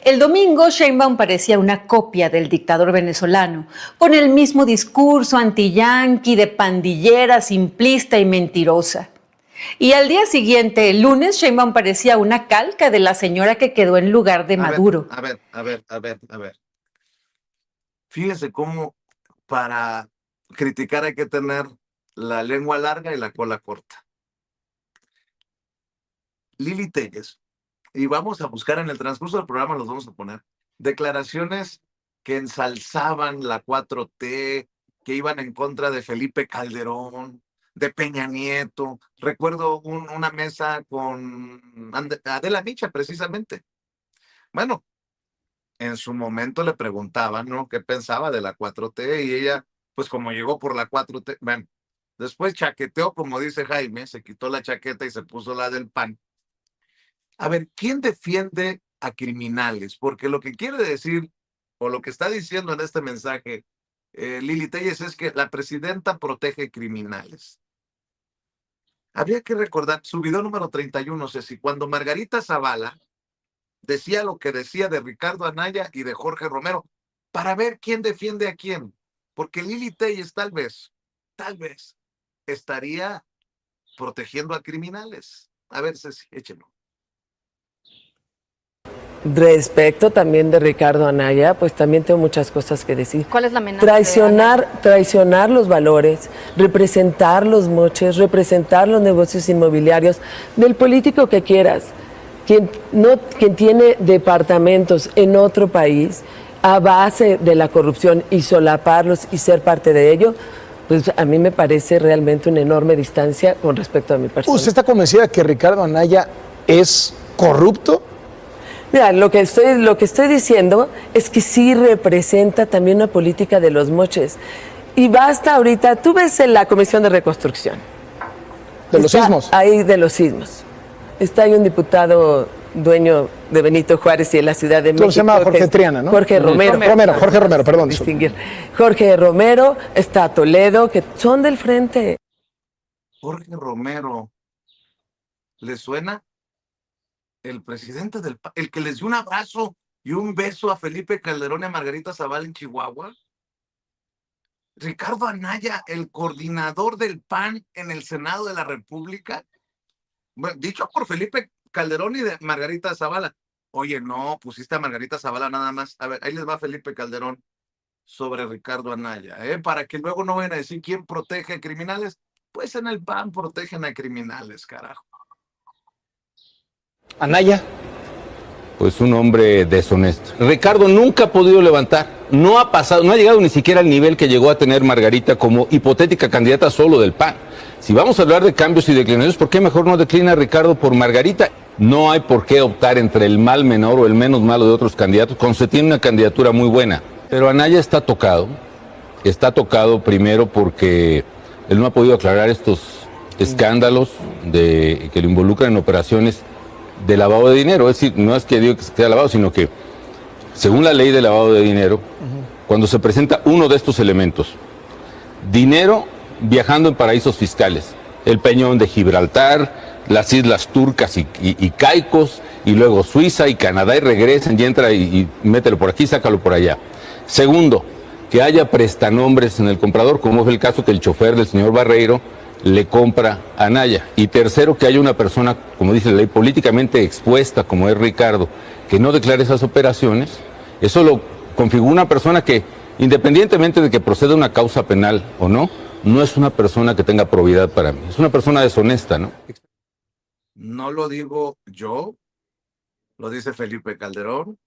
El domingo, Sheinbaum parecía una copia del dictador venezolano, con el mismo discurso antiyanqui de pandillera, simplista y mentirosa. Y al día siguiente, el lunes, Sheinbaum parecía una calca de la señora que quedó en lugar de Maduro. A ver. Fíjese cómo para criticar hay que tener la lengua larga y la cola corta. Lili Telles, y vamos a buscar en el transcurso del programa, los vamos a poner, declaraciones que ensalzaban la 4T, que iban en contra de Felipe Calderón, de Peña Nieto. Recuerdo una mesa con Adela Micha, precisamente. Bueno, en su momento le preguntaban, ¿no?, qué pensaba de la 4T, y ella, pues como llegó por la 4T, bueno, después chaqueteó, como dice Jaime, se quitó la chaqueta y se puso la del PAN. A ver, ¿quién defiende a criminales? Porque lo que quiere decir, o lo que está diciendo en este mensaje Lili Telles, es que la presidenta protege criminales. Habría que recordar su video número 31, Ceci, cuando Margarita Zavala decía lo que decía de Ricardo Anaya y de Jorge Romero, para ver quién defiende a quién. Porque Lili Telles tal vez estaría protegiendo a criminales. A ver, Ceci, échelo. Respecto también de Ricardo Anaya, pues también tengo muchas cosas que decir. ¿Cuál es la amenaza? Traicionar los valores, representar los moches, representar los negocios inmobiliarios del político que quieras, quien tiene departamentos en otro país a base de la corrupción y solaparlos y ser parte de ello, pues a mí me parece realmente una enorme distancia con respecto a mi persona. ¿Usted está convencida que Ricardo Anaya es corrupto? Mira, lo que estoy diciendo es que sí representa también una política de los moches. Y basta ahorita, tú ves en la Comisión de Reconstrucción. ¿De los sismos? Ahí de los sismos. Está ahí un diputado dueño de Benito Juárez y de la Ciudad de México. Se llama Jorge Triana, ¿no? Jorge Romero. Jorge Romero, perdón. Jorge Romero, está Toledo, que son del frente. Jorge Romero, ¿le suena? el presidente del PAN, el que les dio un abrazo y un beso a Felipe Calderón y a Margarita Zavala en Chihuahua. Ricardo Anaya, el coordinador del PAN en el Senado de la República. Bueno, dicho por Felipe Calderón y de Margarita Zavala. Oye, no, pusiste a Margarita Zavala nada más. A ver, ahí les va Felipe Calderón sobre Ricardo Anaya, para que luego no vayan a decir quién protege a criminales. Pues en el PAN protegen a criminales, carajo. Anaya. Pues un hombre deshonesto. Ricardo nunca ha podido levantar, no ha pasado, no ha llegado ni siquiera al nivel que llegó a tener Margarita como hipotética candidata solo del PAN. Si vamos a hablar de cambios y declinaciones, ¿por qué mejor no declina Ricardo por Margarita? No hay por qué optar entre el mal menor o el menos malo de otros candidatos cuando se tiene una candidatura muy buena. Pero Anaya está tocado primero porque él no ha podido aclarar estos escándalos que lo involucran en operaciones de lavado de dinero. Es decir, no es que digo que se quede lavado, sino que según la ley de lavado de dinero, cuando se presenta uno de estos elementos, dinero viajando en paraísos fiscales, el Peñón de Gibraltar, las Islas Turcas y Caicos, y luego Suiza y Canadá, y regresan y entra y mételo por aquí, sácalo por allá. Segundo, que haya prestanombres en el comprador, como es el caso que el chofer del señor Barreiro le compra a Anaya. Y tercero, que haya una persona, como dice la ley, políticamente expuesta, como es Ricardo, que no declare esas operaciones. Eso lo configura una persona que, independientemente de que proceda una causa penal o no, no es una persona que tenga probidad para mí. Es una persona deshonesta, ¿no? No lo digo yo, lo dice Felipe Calderón,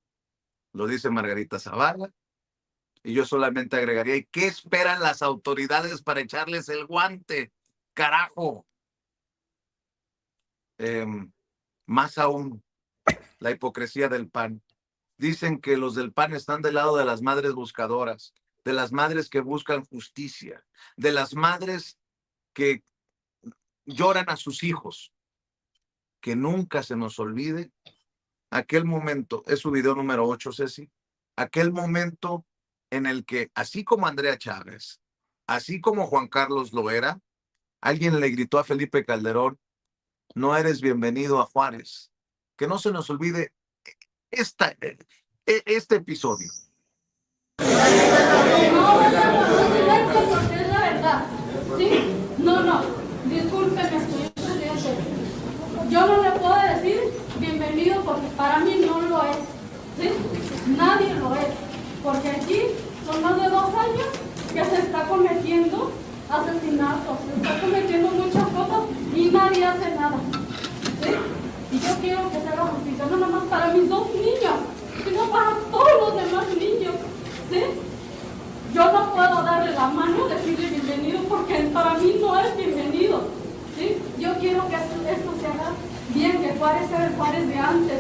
lo dice Margarita Zavala, y yo solamente agregaría, ¿y qué esperan las autoridades para echarles el guante? Carajo. Más aún, la hipocresía del PAN. Dicen que los del PAN están del lado de las madres buscadoras, de las madres que buscan justicia, de las madres que lloran a sus hijos. Que nunca se nos olvide aquel momento, es su video número 8, Ceci, aquel momento en el que, así como Andrea Chávez, así como Juan Carlos Loera, alguien le gritó a Felipe Calderón, no eres bienvenido a Juárez. Que no se nos olvide este episodio. No, discúlpeme, señor presidente. Yo no le puedo decir bienvenido porque para mí no lo es. ¿Sí? Nadie lo es. Porque aquí son más de 2 años que se está cometiendo asesinatos, se está cometiendo muchas cosas y nadie hace nada. ¿Sí? Y yo quiero que se haga justicia, no nada más para mis 2 niños, sino para todos los demás niños. ¿Sí? Yo no puedo darle la mano, decirle bienvenido, porque para mí no es bienvenido. ¿Sí? Yo quiero que esto se haga bien, que Juárez sea el Juárez de antes.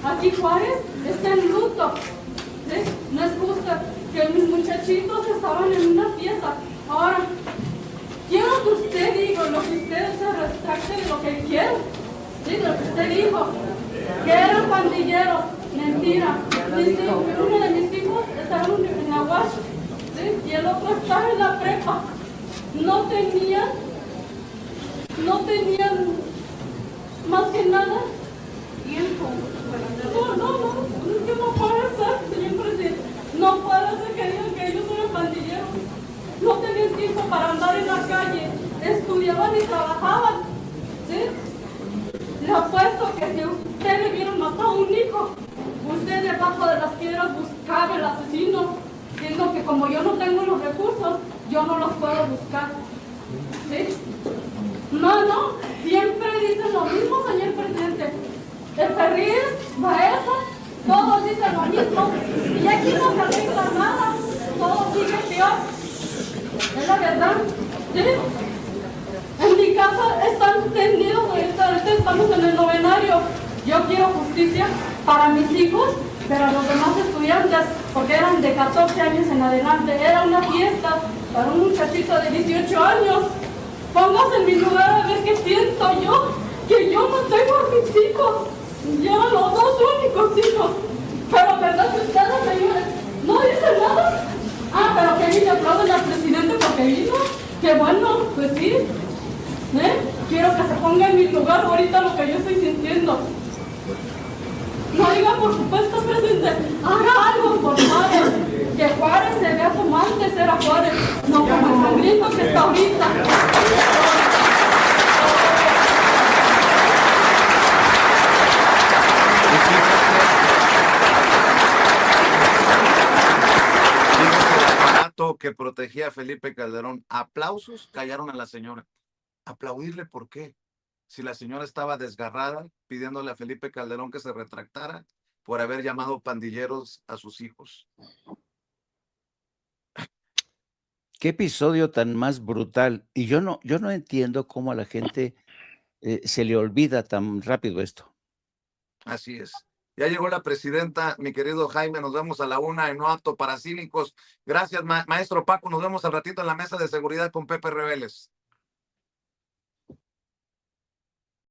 Aquí Juárez está en luto. ¿Sí? No es justo que mis muchachitos estaban en una fiesta. Ahora, quiero que usted diga lo que usted se retracte de lo que quiero. ¿Sí? Lo que usted dijo, que eran pandilleros. Mentira. Uno de mis hijos estaba en la UASH, ¿sí? Y el otro estaba en la prepa. No tenían más que nada tiempo. No puede ser, señor presidente. No puede ser que digan que ellos eran pandilleros. No tenían tiempo para andar en la calle. Estudiaban y trabajaban. ¿Sí? Le apuesto que si usted le vieron matar a un hijo, usted debajo de las piedras buscaba al asesino, diciendo que como yo no tengo los recursos, yo no los puedo buscar. ¿Sí? No, siempre dicen lo mismo, señor presidente. El Ferriz, Baeza, todos dicen lo mismo. Y aquí no se arregla nada, todo sigue peor. Es la verdad. ¿Sí? En mi casa están tendidos, ahorita estamos en el novenario. Yo quiero justicia para mis hijos, pero los demás estudiantes, porque eran de 14 años en adelante, era una fiesta para un muchachito de 18 años. Póngase en mi lugar a ver qué siento yo, que yo no tengo a mis hijos, yo eran los 2 únicos hijos, pero verdad que ustedes, señores, no dicen nada. Pero que ahí le aplauden al presidente porque vino, que bueno, pues sí. Quiero que se ponga en mi lugar ahorita lo que yo estoy sintiendo. No diga, por supuesto, presidente, haga algo por Juárez. Que Juárez se vea como antes era Juárez, no como el sangriento que está ahorita. Que protegía a Felipe Calderón. Aplausos, callaron a la señora. ¿Aplaudirle por qué? Si la señora estaba desgarrada pidiéndole a Felipe Calderón que se retractara por haber llamado pandilleros a sus hijos. Qué episodio tan más brutal. Y yo no entiendo cómo a la gente se le olvida tan rápido esto. Así es. Ya llegó la presidenta, mi querido Jaime, nos vemos a la 1 en No Apto para Cínicos. Gracias, maestro Paco, nos vemos al ratito en la mesa de seguridad con Pepe Reveles.